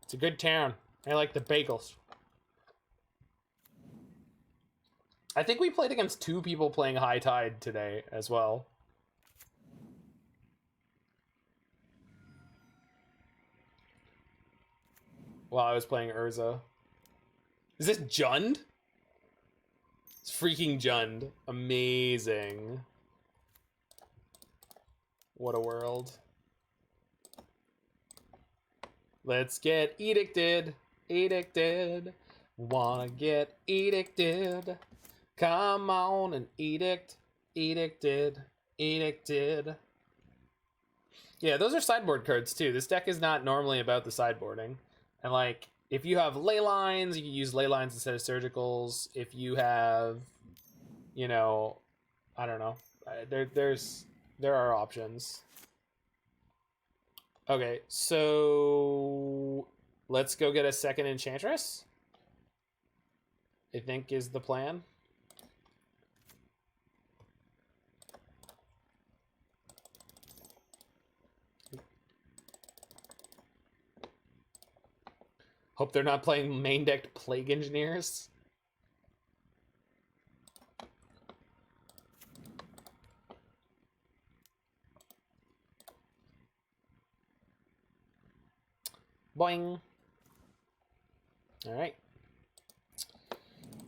It's a good town. I like the bagels. I think we played against 2 people playing High Tide today as well. While I was playing Urza. Is this Jund? It's freaking Jund. Amazing. What a world. Let's get edicted. Edicted. Wanna get edicted. Come on and edict. Edicted. Edicted. Yeah, those are sideboard cards too. This deck is not normally about the sideboarding. And like, if you have ley lines, you can use ley lines instead of surgicals. If you have, you know, I don't know. There are options. Okay, so let's go get a second Enchantress. I think is the plan. Hope they're not playing main decked Plague Engineers. Boing. All right.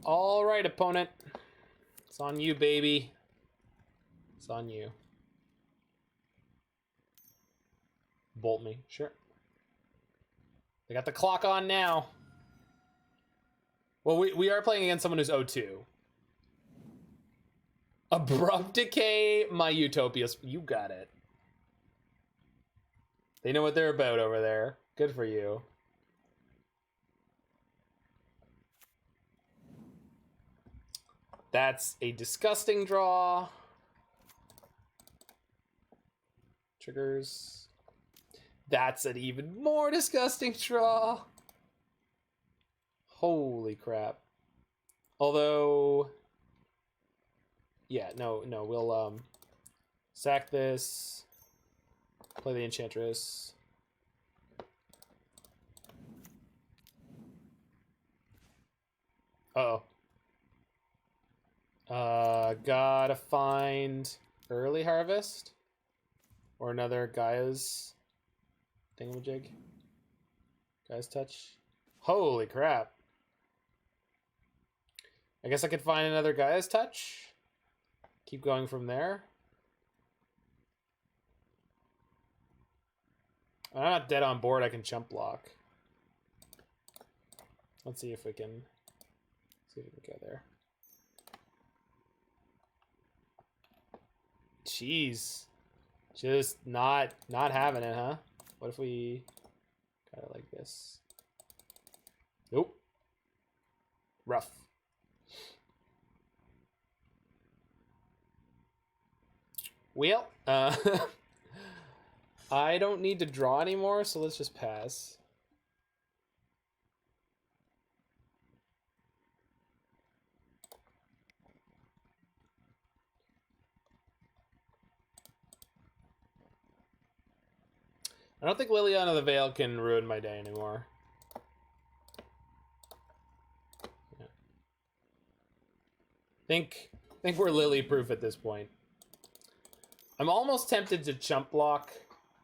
All right, opponent. It's on you, baby. It's on you. Bolt me, sure. They got the clock on now. Well, we are playing against someone who's 0-2. Abrupt Decay, my Utopia. You got it. They know what they're about over there. Good for you. That's a disgusting draw. Triggers. That's an even more disgusting draw. Holy crap. Although, yeah, no, we'll sack this, play the Enchantress. Uh-oh. Gotta find early harvest or another Gaea's thingamajig. Gaea's touch. Holy crap. I guess I could find another Gaea's touch. Keep going from there. I'm not dead on board. I can chump block. Let's see if we can go there. Jeez. Just not having it, huh? What if we got it like this? Nope. Rough. Well, I don't need to draw anymore, so let's just pass. I don't think Liliana the Veil can ruin my day anymore. Yeah. Think we're Lily proof at this point. I'm almost tempted to chump block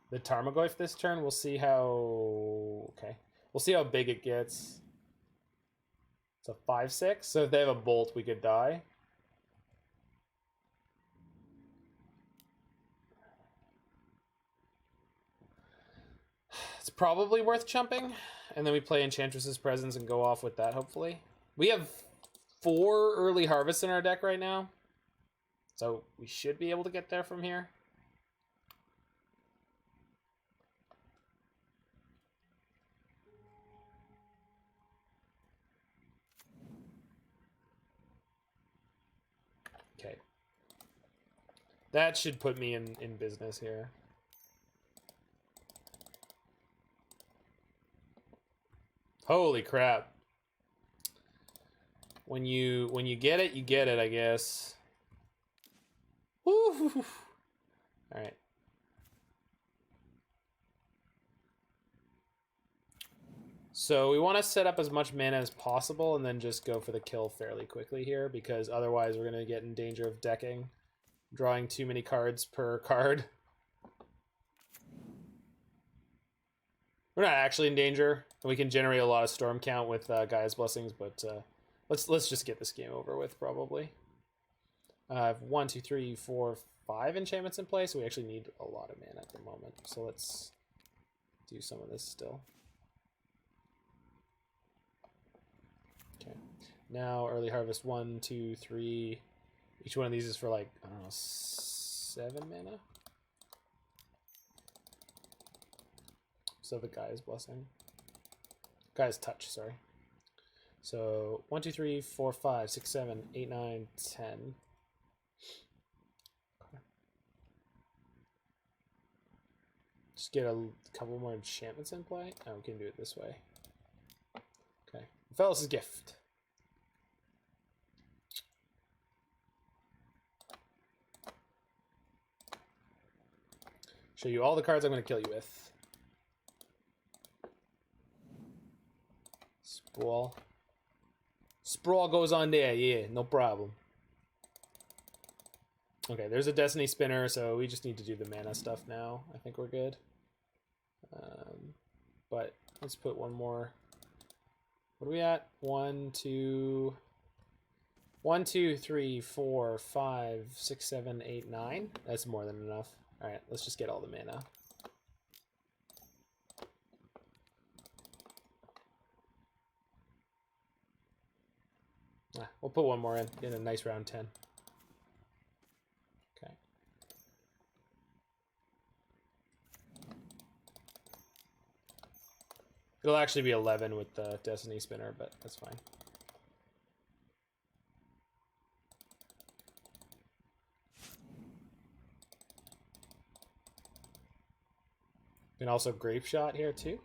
the Tarmogoyf this turn. We'll see how... Okay. We'll see how big it gets. It's a 5/6, so if they have a bolt, we could die. It's probably worth chumping, and then we play Enchantress's Presence and go off with that, hopefully. We have 4 early harvests in our deck right now, so we should be able to get there from here. Okay. That should put me in business here. Holy crap. When you get it, you get it, I guess. Woo! All right. So we want to set up as much mana as possible and then just go for the kill fairly quickly here, because otherwise we're going to get in danger of decking, drawing too many cards per card. We're not actually in danger. We can generate a lot of storm count with Gaia's Blessings, but let's just get this game over with, probably. I have 1, 2, 3, 4, 5 enchantments in play, so we actually need a lot of mana at the moment. So let's do some of this still. Okay. Now early harvest 1, 2, 3. Each one of these is for like, I don't know, 7 mana. So the Gaia's Blessing. Gaia's Touch, sorry. So 1, 2, 3, 4, 5, 6, 7, 8, 9, 10. Okay. Just get a couple more enchantments in play. Oh, we can do it this way. Okay. Rofellos' Gift. Show you all the cards I'm going to kill you with. Sprawl. Sprawl goes on there, yeah, no problem. Okay, there's a Destiny Spinner, so we just need to do the mana stuff now. I think we're good. But let's put one more. What are we at? 1, 2, 1, 2, 3, 4, 5, 6, 7, 8, 9. That's more than enough. All right, let's just get all the mana. We'll put one more in a nice round 10. Okay. It'll actually be 11 with the Destiny Spinner, but that's fine. And also Grapeshot here too.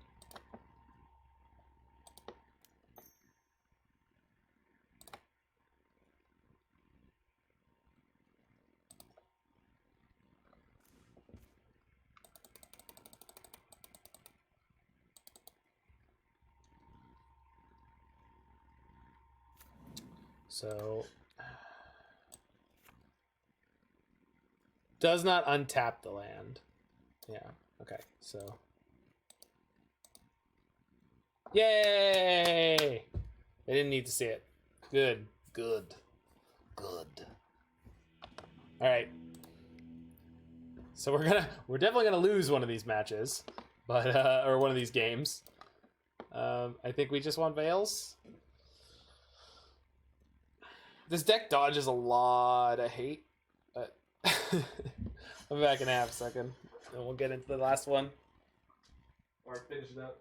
So, does not untap the land. Yeah, okay, so. Yay! They didn't need to see it. Good, good, good. All right. So we're definitely gonna lose one of these matches, but or one of these games. I think we just want Veils. This deck dodges a lot of hate, but I'll be back in half a second, and we'll get into the last one. Or finish it up.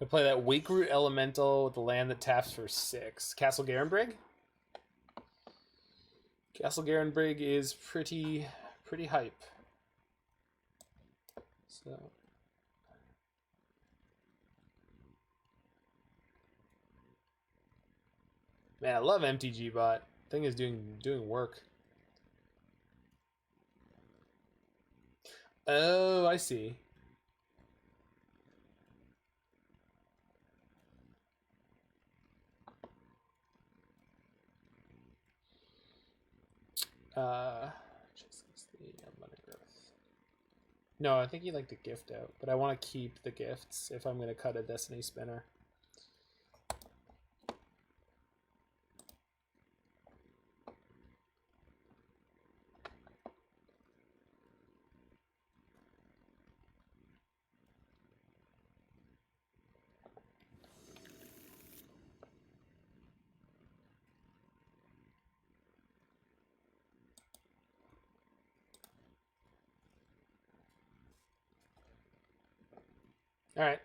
I play that Wake Root Elemental with the land that taps for 6. Castle Garenbrig? Castle Garenbrig is pretty hype. So man, I love MTG bot. Thing is doing work. Oh, I see. Just the Unbridled Growth. No, I think you like to gift out, but I want to keep the gifts if I'm going to cut a Destiny Spinner. All right.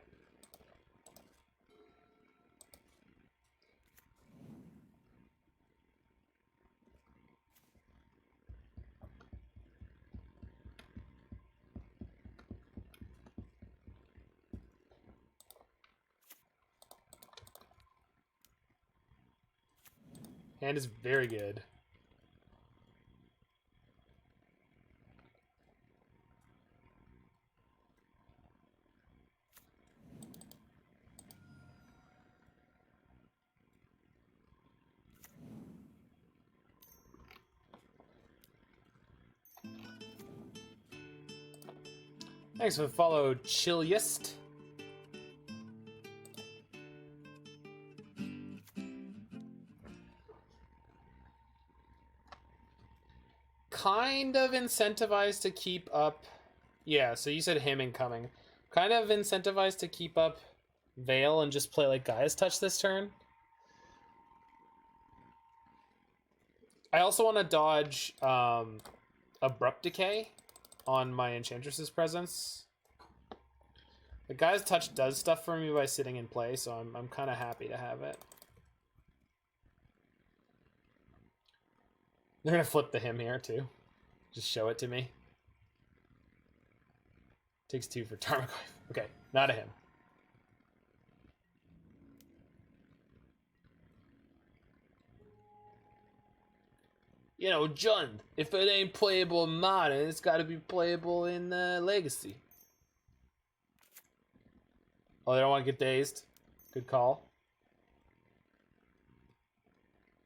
Hand is very good. Thanks for the follow, Chilliest. Kind of incentivized to keep up. Yeah, so you said him incoming. Kind of incentivized to keep up Veil and just play like Gaia's Touch this turn. I also want to dodge Abrupt Decay on my Enchantress's Presence. The guy's touch does stuff for me by sitting in play, so I'm kind of happy to have it. They're gonna flip the him here too. Just show it to me. Takes 2 for Tarmogoyf. Okay, not a him. You know, Jund, if it ain't playable in Modern, it's got to be playable in Legacy. Oh, they don't want to get dazed. Good call.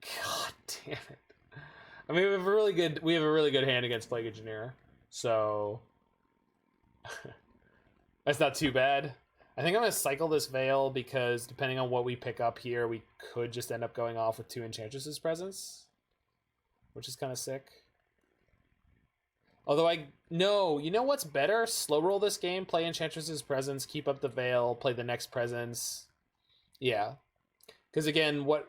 God damn it. I mean, we have a really good hand against Plague Engineer, so that's not too bad. I think I'm gonna cycle this Veil because depending on what we pick up here, we could just end up going off with 2 Enchantresses Presence, which is kind of sick. Although no, you know what's better? Slow roll this game, play Enchantress's Presence, keep up the Veil, play the next Presence. Yeah, because again, what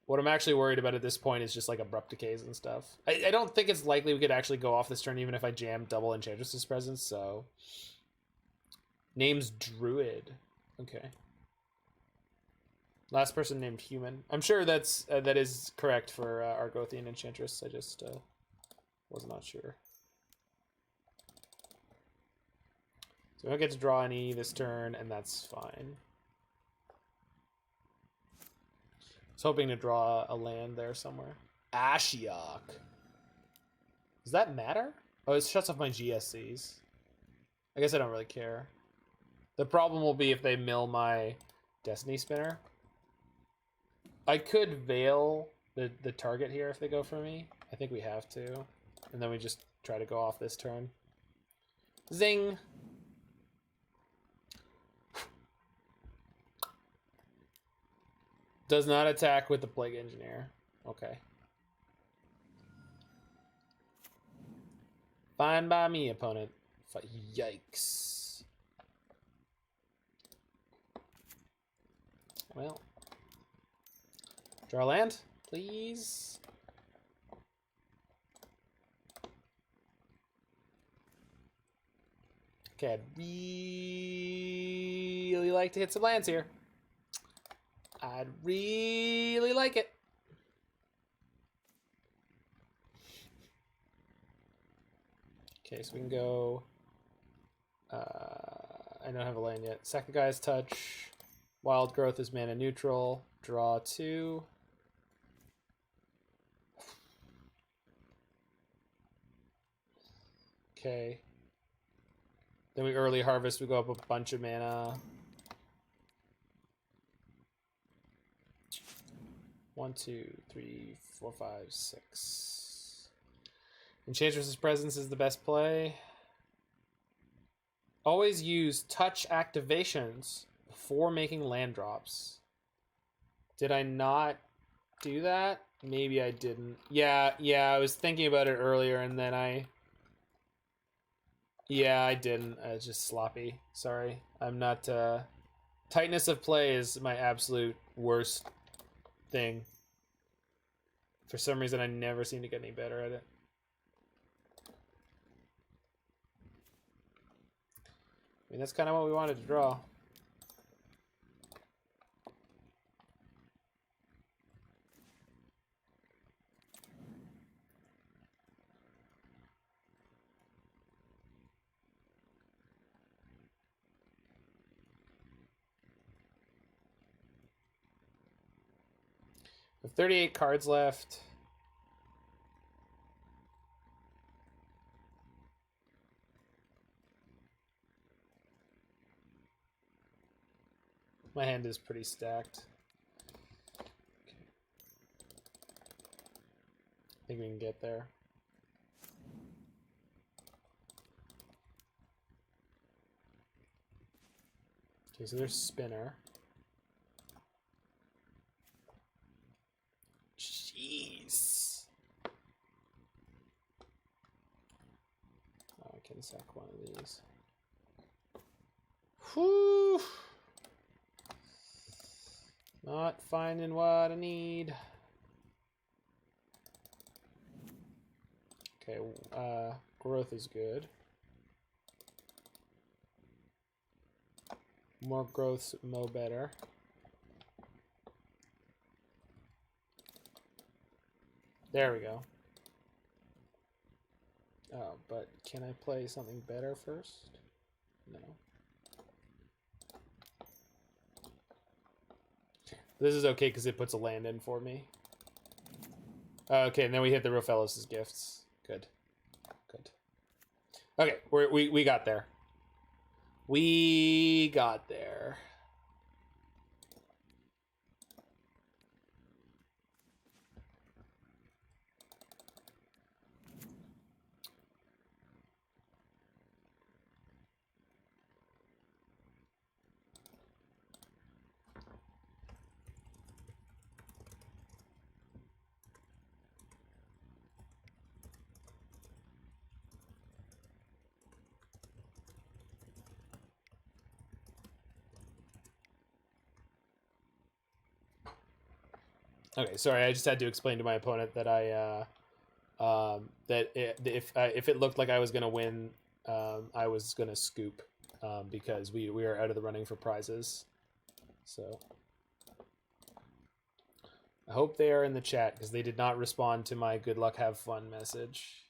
I'm actually worried about at this point is just like Abrupt Decays and stuff. I don't think it's likely we could actually go off this turn even if I jam double Enchantress's Presence, so... Name's Druid. Okay. Last person named Human. I'm sure that is correct for Argothian Enchantress. I just was not sure. So we don't get to draw any this turn, and that's fine. I was hoping to draw a land there somewhere. Ashiok. Does that matter? Oh, it shuts off my GSCs. I guess I don't really care. The problem will be if they mill my Destiny Spinner. I could Veil the target here if they go for me. I think we have to. And then we just try to go off this turn. Zing! Does not attack with the Plague Engineer. Okay. Fine by me, opponent. Yikes. Well. Draw land, please. Okay, I'd really like to hit some lands here. I'd really like it. Okay, so we can go... I don't have a land yet. Second guy's touch. Wild Growth is mana neutral. Draw 2. Okay. Then we early harvest. We go up a bunch of mana. 1, 2, 3, 4, 5, 6. Enchantress's Presence is the best play. Always use touch activations before making land drops. Did I not do that? Maybe I didn't. Yeah, I was thinking about it earlier and then I didn't. I was just sloppy. Sorry. I'm not... Tightness of play is my absolute worst thing. For some reason, I never seem to get any better at it. I mean, that's kind of what we wanted to draw. We have 38 cards left. My hand is pretty stacked. Okay. I think we can get there. Okay, so there's Spinner. Jeez. Oh, I can sack one of these. Whew. Not finding what I need. Okay, growth is good. More growth's mo better. There we go. Oh, but can I play something better first? No. This is okay because it puts a land in for me. Okay, and then we hit the Rofellos' gifts. Good. Good. Okay, we got there. We got there. Okay, sorry, I just had to explain to my opponent that if it looked like I was gonna win, I was gonna scoop, because we are out of the running for prizes. So I hope they are in the chat because they did not respond to my good luck, have fun message.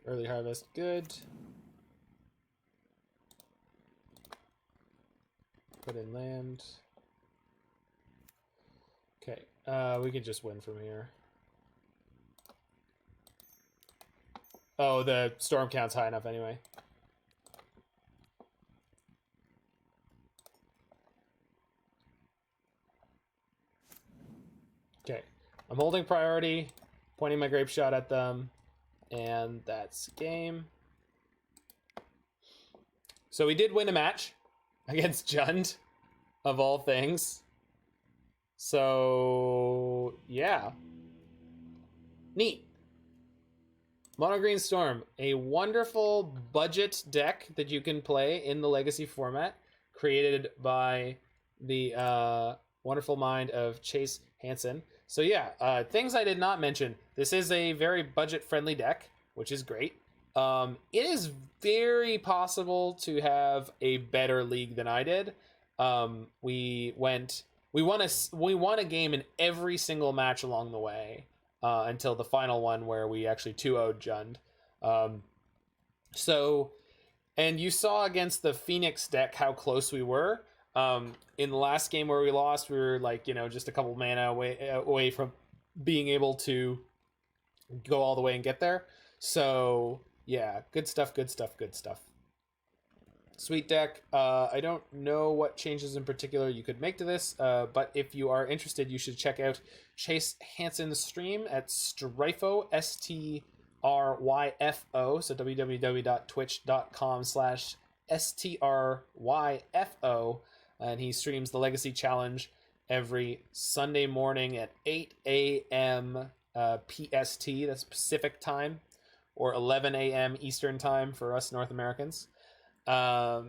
Early harvest, good. Put in land. Okay, we can just win from here. Oh, the storm count's high enough anyway. Okay, I'm holding priority, pointing my Grapeshot at them, and that's game. So we did win a match against Jund, of all things. So, yeah. Neat. Mono Green Storm, a wonderful budget deck that you can play in the Legacy format, created by the wonderful mind of Chase Hansen. So yeah, things I did not mention. This is a very budget-friendly deck, which is great. It is very possible to have a better league than I did. We won a game in every single match along the way, until the final one where we actually 2-0'd Jund. And you saw against the Phoenix deck how close we were. In the last game where we lost, we were like, just a couple mana away from being able to go all the way and get there. So yeah, good stuff, good stuff, good stuff. Sweet deck. I don't know what changes in particular you could make to this, but if you are interested, you should check out Chase Hansen's stream at Stryfo, STRYFO, so www.twitch.com/STRYFO, and he streams the Legacy Challenge every Sunday morning at 8 a.m. PST, that's Pacific time, or 11 a.m. Eastern time for us North Americans. Yeah,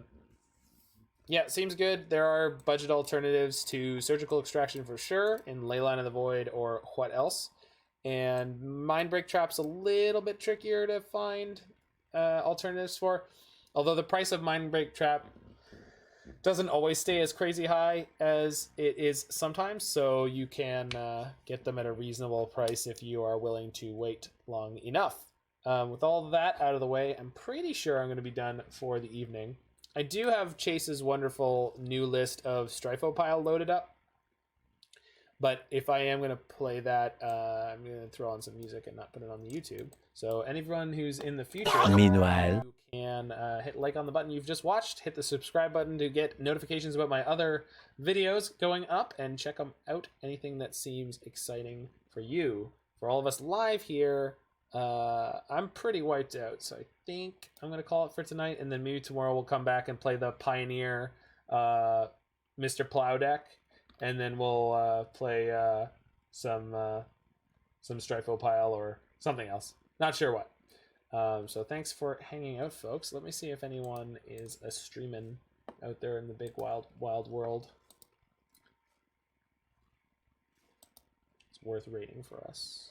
seems good. There are budget alternatives to Surgical Extraction for sure in Leyline of the Void or what else. And Mindbreak Trap's a little bit trickier to find alternatives for. Although the price of Mindbreak Trap doesn't always stay as crazy high as it is sometimes, so you can get them at a reasonable price if you are willing to wait long enough. With all that out of the way, I'm pretty sure I'm going to be done for the evening. I do have Chase's wonderful new list of Stryfo pile loaded up, but if I am going to play that, I'm going to throw on some music and not put it on the YouTube. So anyone who's in the future, meanwhile, you can hit like on the button you've just watched, hit the subscribe button to get notifications about my other videos going up, and check them out. Anything that seems exciting for you, for all of us live here, I'm pretty wiped out. So I think I'm going to call it for tonight. And then maybe tomorrow we'll come back and play the Pioneer Mr. Plow deck. And then we'll play some Stryfo pile or something else. Not sure what. So thanks for hanging out, folks. Let me see if anyone is streaming out there in the big wild world. It's worth rating for us.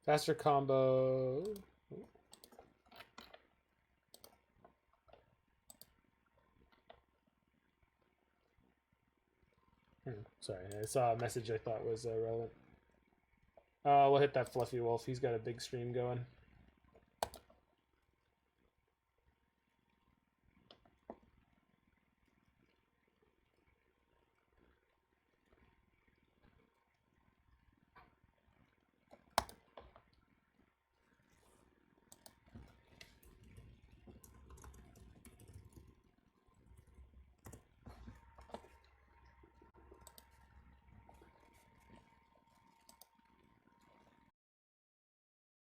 Faster combo. Sorry, I saw a message I thought was relevant. We'll hit that Fluffy Wolf. He's got a big stream going.